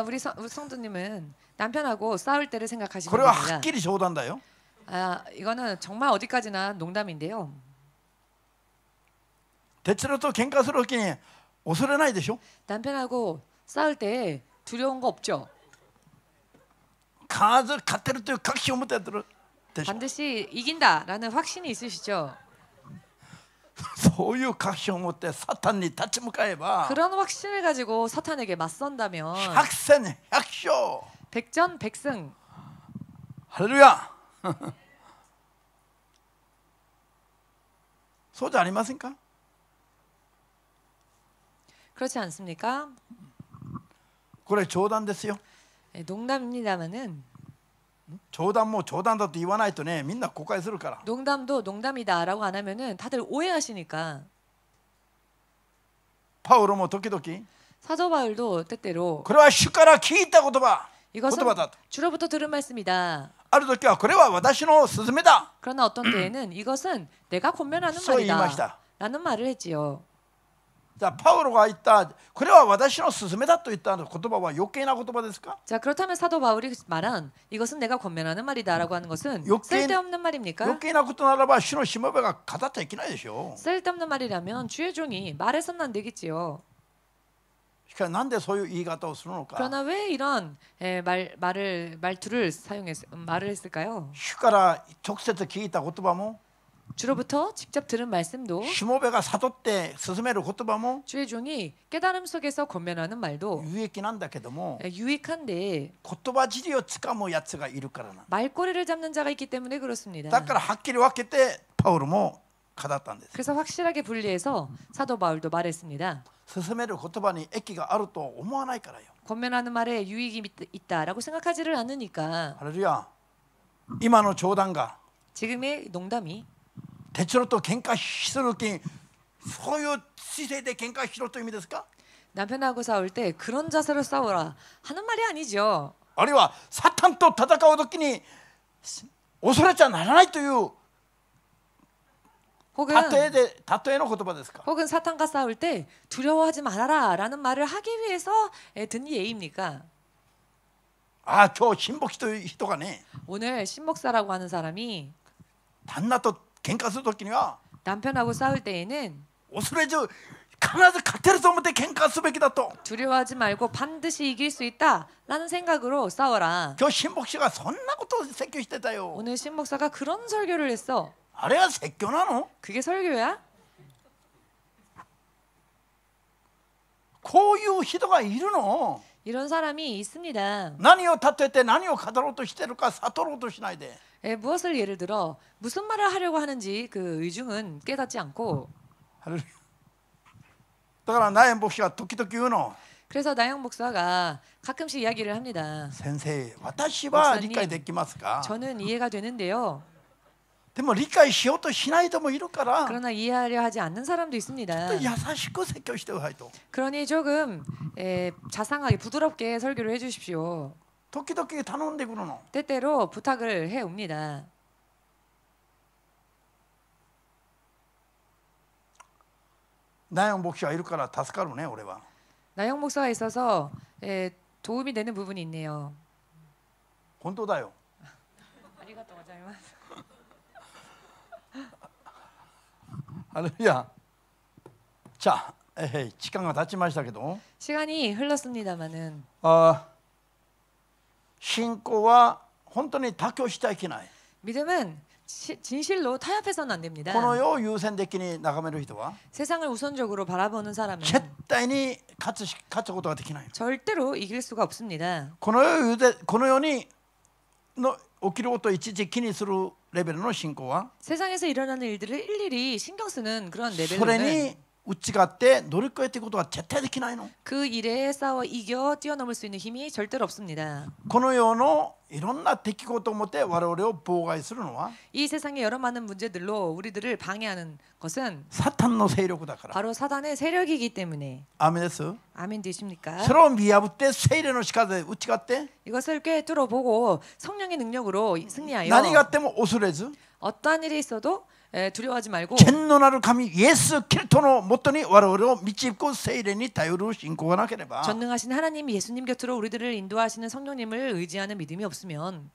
우리 성도님은 남편하고 싸울 때를 생각하시면 これははっ 됩니다. きり冗談だよ。 이거는 정말 어디까지나 농담인데요. 鉄郎と喧嘩する時に恐れないでしょ。 남편하고 싸울 때 두려운 거 없죠. 必ず勝てるという確信を持ってやってるでしょ。 반드시 이긴다라는 확신이 있으시죠. そういう確信を持ってサタンに立ち向かえば 그런 확신을 가지고 사탄에게 맞선다면 百戦百勝。 백전백승. 할렐루야. そうじゃありませんか。 그렇지 않습니까? これ冗談ですよ。 농담입니다만은 冗談も冗談だと言わないとね、みんな誤解するから。 농담도 농담이다라고 안 하면은 다들 오해하시니까. パウロも時々 사도 바울도 때때로 これは主から聞いた言葉 이것은 言葉だと。 주로부터 들은 말씀이다. ある時はこれは私の勧めだ。 그러나 어떤 때에는 이것은 내가 권면하는 そう言いまし 말이다 た。 라는 말을 했지요. じゃあパウロが言ったこれは私の勧めだと言った言葉は余計な言葉ですか？ 자, 그렇다면 사도 바울이 말한 이것은 내가 권면하는 말이다라고 하는 것은 쓸데없는 말입니까? 余計なことならば主のしもべが語っちゃいけないでしょ。 쓸데없는 말이라면 주의 종이 말해서는 안 되겠지요. しかしなんでそういう言い方をするのか。 그러나 왜 이런 말투를 말을 했을까요? 主から直接聞いた言葉も 주로부터 직접 들은 말씀도 しもべが悟って進める言葉も 주의 종이 깨달음 속에서 권면하는 말도 有益なんだけども 유익한데 言葉尻をつかむやつがいるからな。 말꼬리를 잡는 자가 있기 때문에 그렇습니다. だからはっきり分けてパウロも語ったんです。 그래서 확실하게 분리해서 사도 바울도 말했습니다. 進める言葉に益があると思わないからよ。 권면하는 말에 유익이 있다라고 생각하지를 않으니까 ハレルヤ。今の冗談が 지금의 농담이 鉄郎と喧嘩する時にそういう姿勢で喧嘩しろという意味ですか？ 남편하고 싸울 때 그런 자세로 싸우라 하는 말이 아니죠. あるいはサタンと戦う時に恐れちゃならないという 혹은 例えの言葉ですか？ 혹은 사탄과 싸울 때 두려워하지 말아라라는 말을 하기 위해서 든 예입니까? ああ今日新牧師という人がね 오늘 신목사라고 하는 사람이 旦那と喧嘩する時には 남편하고 싸울 때에는 恐れず必ず勝てると思って喧嘩すべきだと。 두려워하지 말고 반드시 이길 수 있다라는 생각으로 싸워라. 今日新牧師がそんなことを説教してたよ。 오늘 신목사가 그런 설교를 했어. あれは説教なの？ 그게 설교야? こういう人がいるの？ 이런 사람이 있습니다. 何を例えて何を語ろうとしているか悟ろうとしないで 무엇을 예를 들어 무슨 말을 하려고 하는지 그 의중은 깨닫지 않고 ハレルヤだからナエン牧師が時々言うの 그래서 나영 목사가 가끔씩 이야기를 합니다. 先生私は理解できますか 저는 이해가 되는데요. でも理解しようとしない人もいるから 그러나 이해하려 하지 않는 사람도 있습니다. 優しく説教してくださいと 그러니 조금 자상하게 부드럽게 설교를 해주십시오. 時々頼んでくるの 때때로 부탁을 해옵니다. ナエン牧師はいるから助かるね俺は 나영 목사가 있어서 도움이 되는 부분이 있네요. 本当だよ 아리가또 고자이마스. ハレルヤじゃあ時間が経ちましたけど 시간이 흘렀습니다마는 信仰は本当に妥協してはいけない 믿음은 진실로 타협해서는 안 됩니다. この世を優先的に眺める人は 세상을 우선적으로 바라보는 사람은 絶対に勝つことができない 절대로 이길 수가 없습니다. この世に起きることをいちいち気にするレベルの信仰は 세상에서 일어나는 일들을 일일이 신경 쓰는 그런 それ 레벨로는 に打ち勝って乗り越えていくことは絶対できないの 그 일에 싸워 이겨 뛰어넘을 수 있는 힘이 절대로 없습니다. この世のいろんな出来事をもって我々を妨害するのは 이 세상의 여러 많은 문제들로 우리들을 방해하는 것은 サタンの勢力だから 바로 사단의 세력이기 때문에 アーメンです 아멘 되십니까? それを見破って聖霊の力で打ち勝って 이것을 꿰뚫어 보고 성령의 능력으로 승리하여 何があっても恐れず 어떠한 일이 있어도 두려워하지 말고 権のなる神イエス・キリストのもとに我々を導く聖霊に頼る信仰がなければ 전능하신 하나님 예수님 곁으로 우리들을 인도하시는 성령님을 의지하는 믿음이 없으면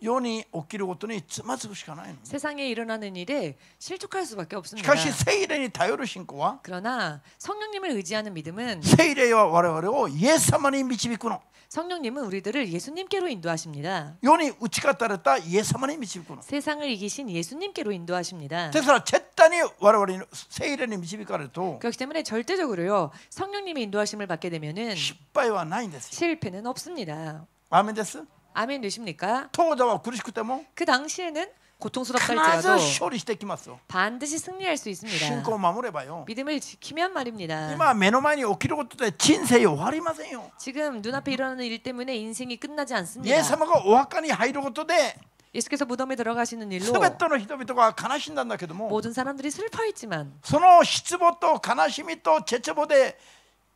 世に起きることにつまずくしかないの 세상에 일어나는 일에 실족할 수밖에 し 없습니다. かし聖霊に頼る信仰は 그러나 성령님을 의지하는 믿음은 聖霊は我々をイエス様に導くの 성령님은 우리들을 예수님께로 인도하십니다. 世に打ち勝たれたイエス様に導くの 세상을 이기신 예수님께로 인도하십니다. ですから絶対に我々に聖霊に導かれると 그렇기 때문에 절대적으로요 성령님의 인도하심을 받게 되면은 失敗はないんですよ 실패는 없습니다. アーメンです 아멘 되십니까? 当座は苦しくても 그 당시에는 必 고통스럽다 ず 할지라도 勝利してきますよ 반드시 승리할 수 信 있습니다. 仰を守ればよ 믿음을 지키면 말입니다. 今目の前に起きることで人生終わりませんよ 지금 눈앞에 일어나는 일 때문에 인생이 끝나지 イエ 않습니다. ス様がお墓に入ることで 예수께서 무덤에 들어가시는 일로 全ての人々が悲しんだんだけども 모든 사람들이 슬퍼했지만 その失望と悲しみと絶望で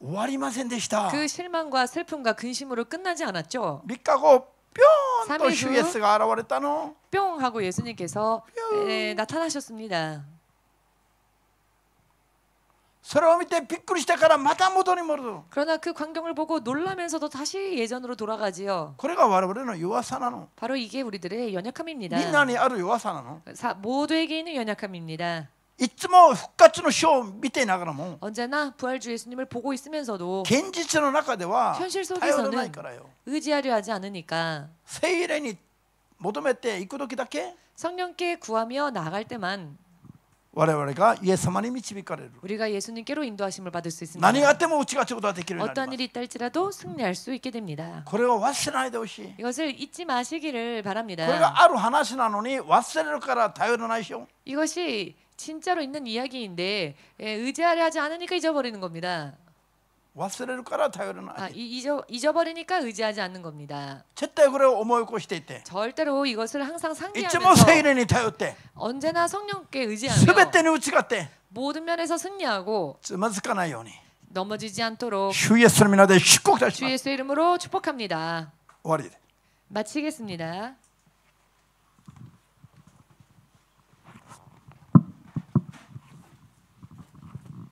終わりませんでした 그 실망과 슬픔과 근심으로 끝나지 않았죠. 3日後ぴょーんと 3일 主イエスが現れたの 뿅 하고 예수님께서 나타나셨습니다. それを見てびっくりしたからまた元に戻る 그러나 그 광경을 보고 놀라면서도 다시 예전으로 돌아가지요. これが我々の弱さなの 바로 이게 우리들의 연약함입니다. みんなにある弱さなの 모두에게 있는 연약함입니다. いつも復活の書を見ていながらも 언제나 부활주 예수님을 보고 있으면서도 現実の中では 현실 頼らない 속에서는 からよ 의지하려 하지 않으니까 聖霊に求めていく時だけ 성령께 구하며 나아갈 때만 我々がイエス様に導かれる 우리가 예수님께로 인도하심을 받을 수 있습니다. 何があっても打ち勝つことができるようになり 어떠한 ます 일이 있다 할지라도 승리할 수 있게 됩니다. これを忘れないでほしい 이것을 잊지 마시기를 これ 바랍니다. がある話なのに忘れるから頼らないでしょ 이것이 진짜로 있는 이야기인데 의지하려 하지 않으니까 잊어버리는 겁니다. 忘れるから頼らない 잊어버리니까 의지하지 않는 겁니다. 絶対これを思い起こしていて 절대로 이것을 항상 いつも 상기하면서 聖霊に頼って 언제나 성령께 全 의지하며 てに打ち勝って 모든 면에서 승리하고 つまずかないように 넘어지지 않도록 主イエスの皆で祝福いたし 주 ます 예수 이름으로 축복합니다. 終わりです 마치겠습니다.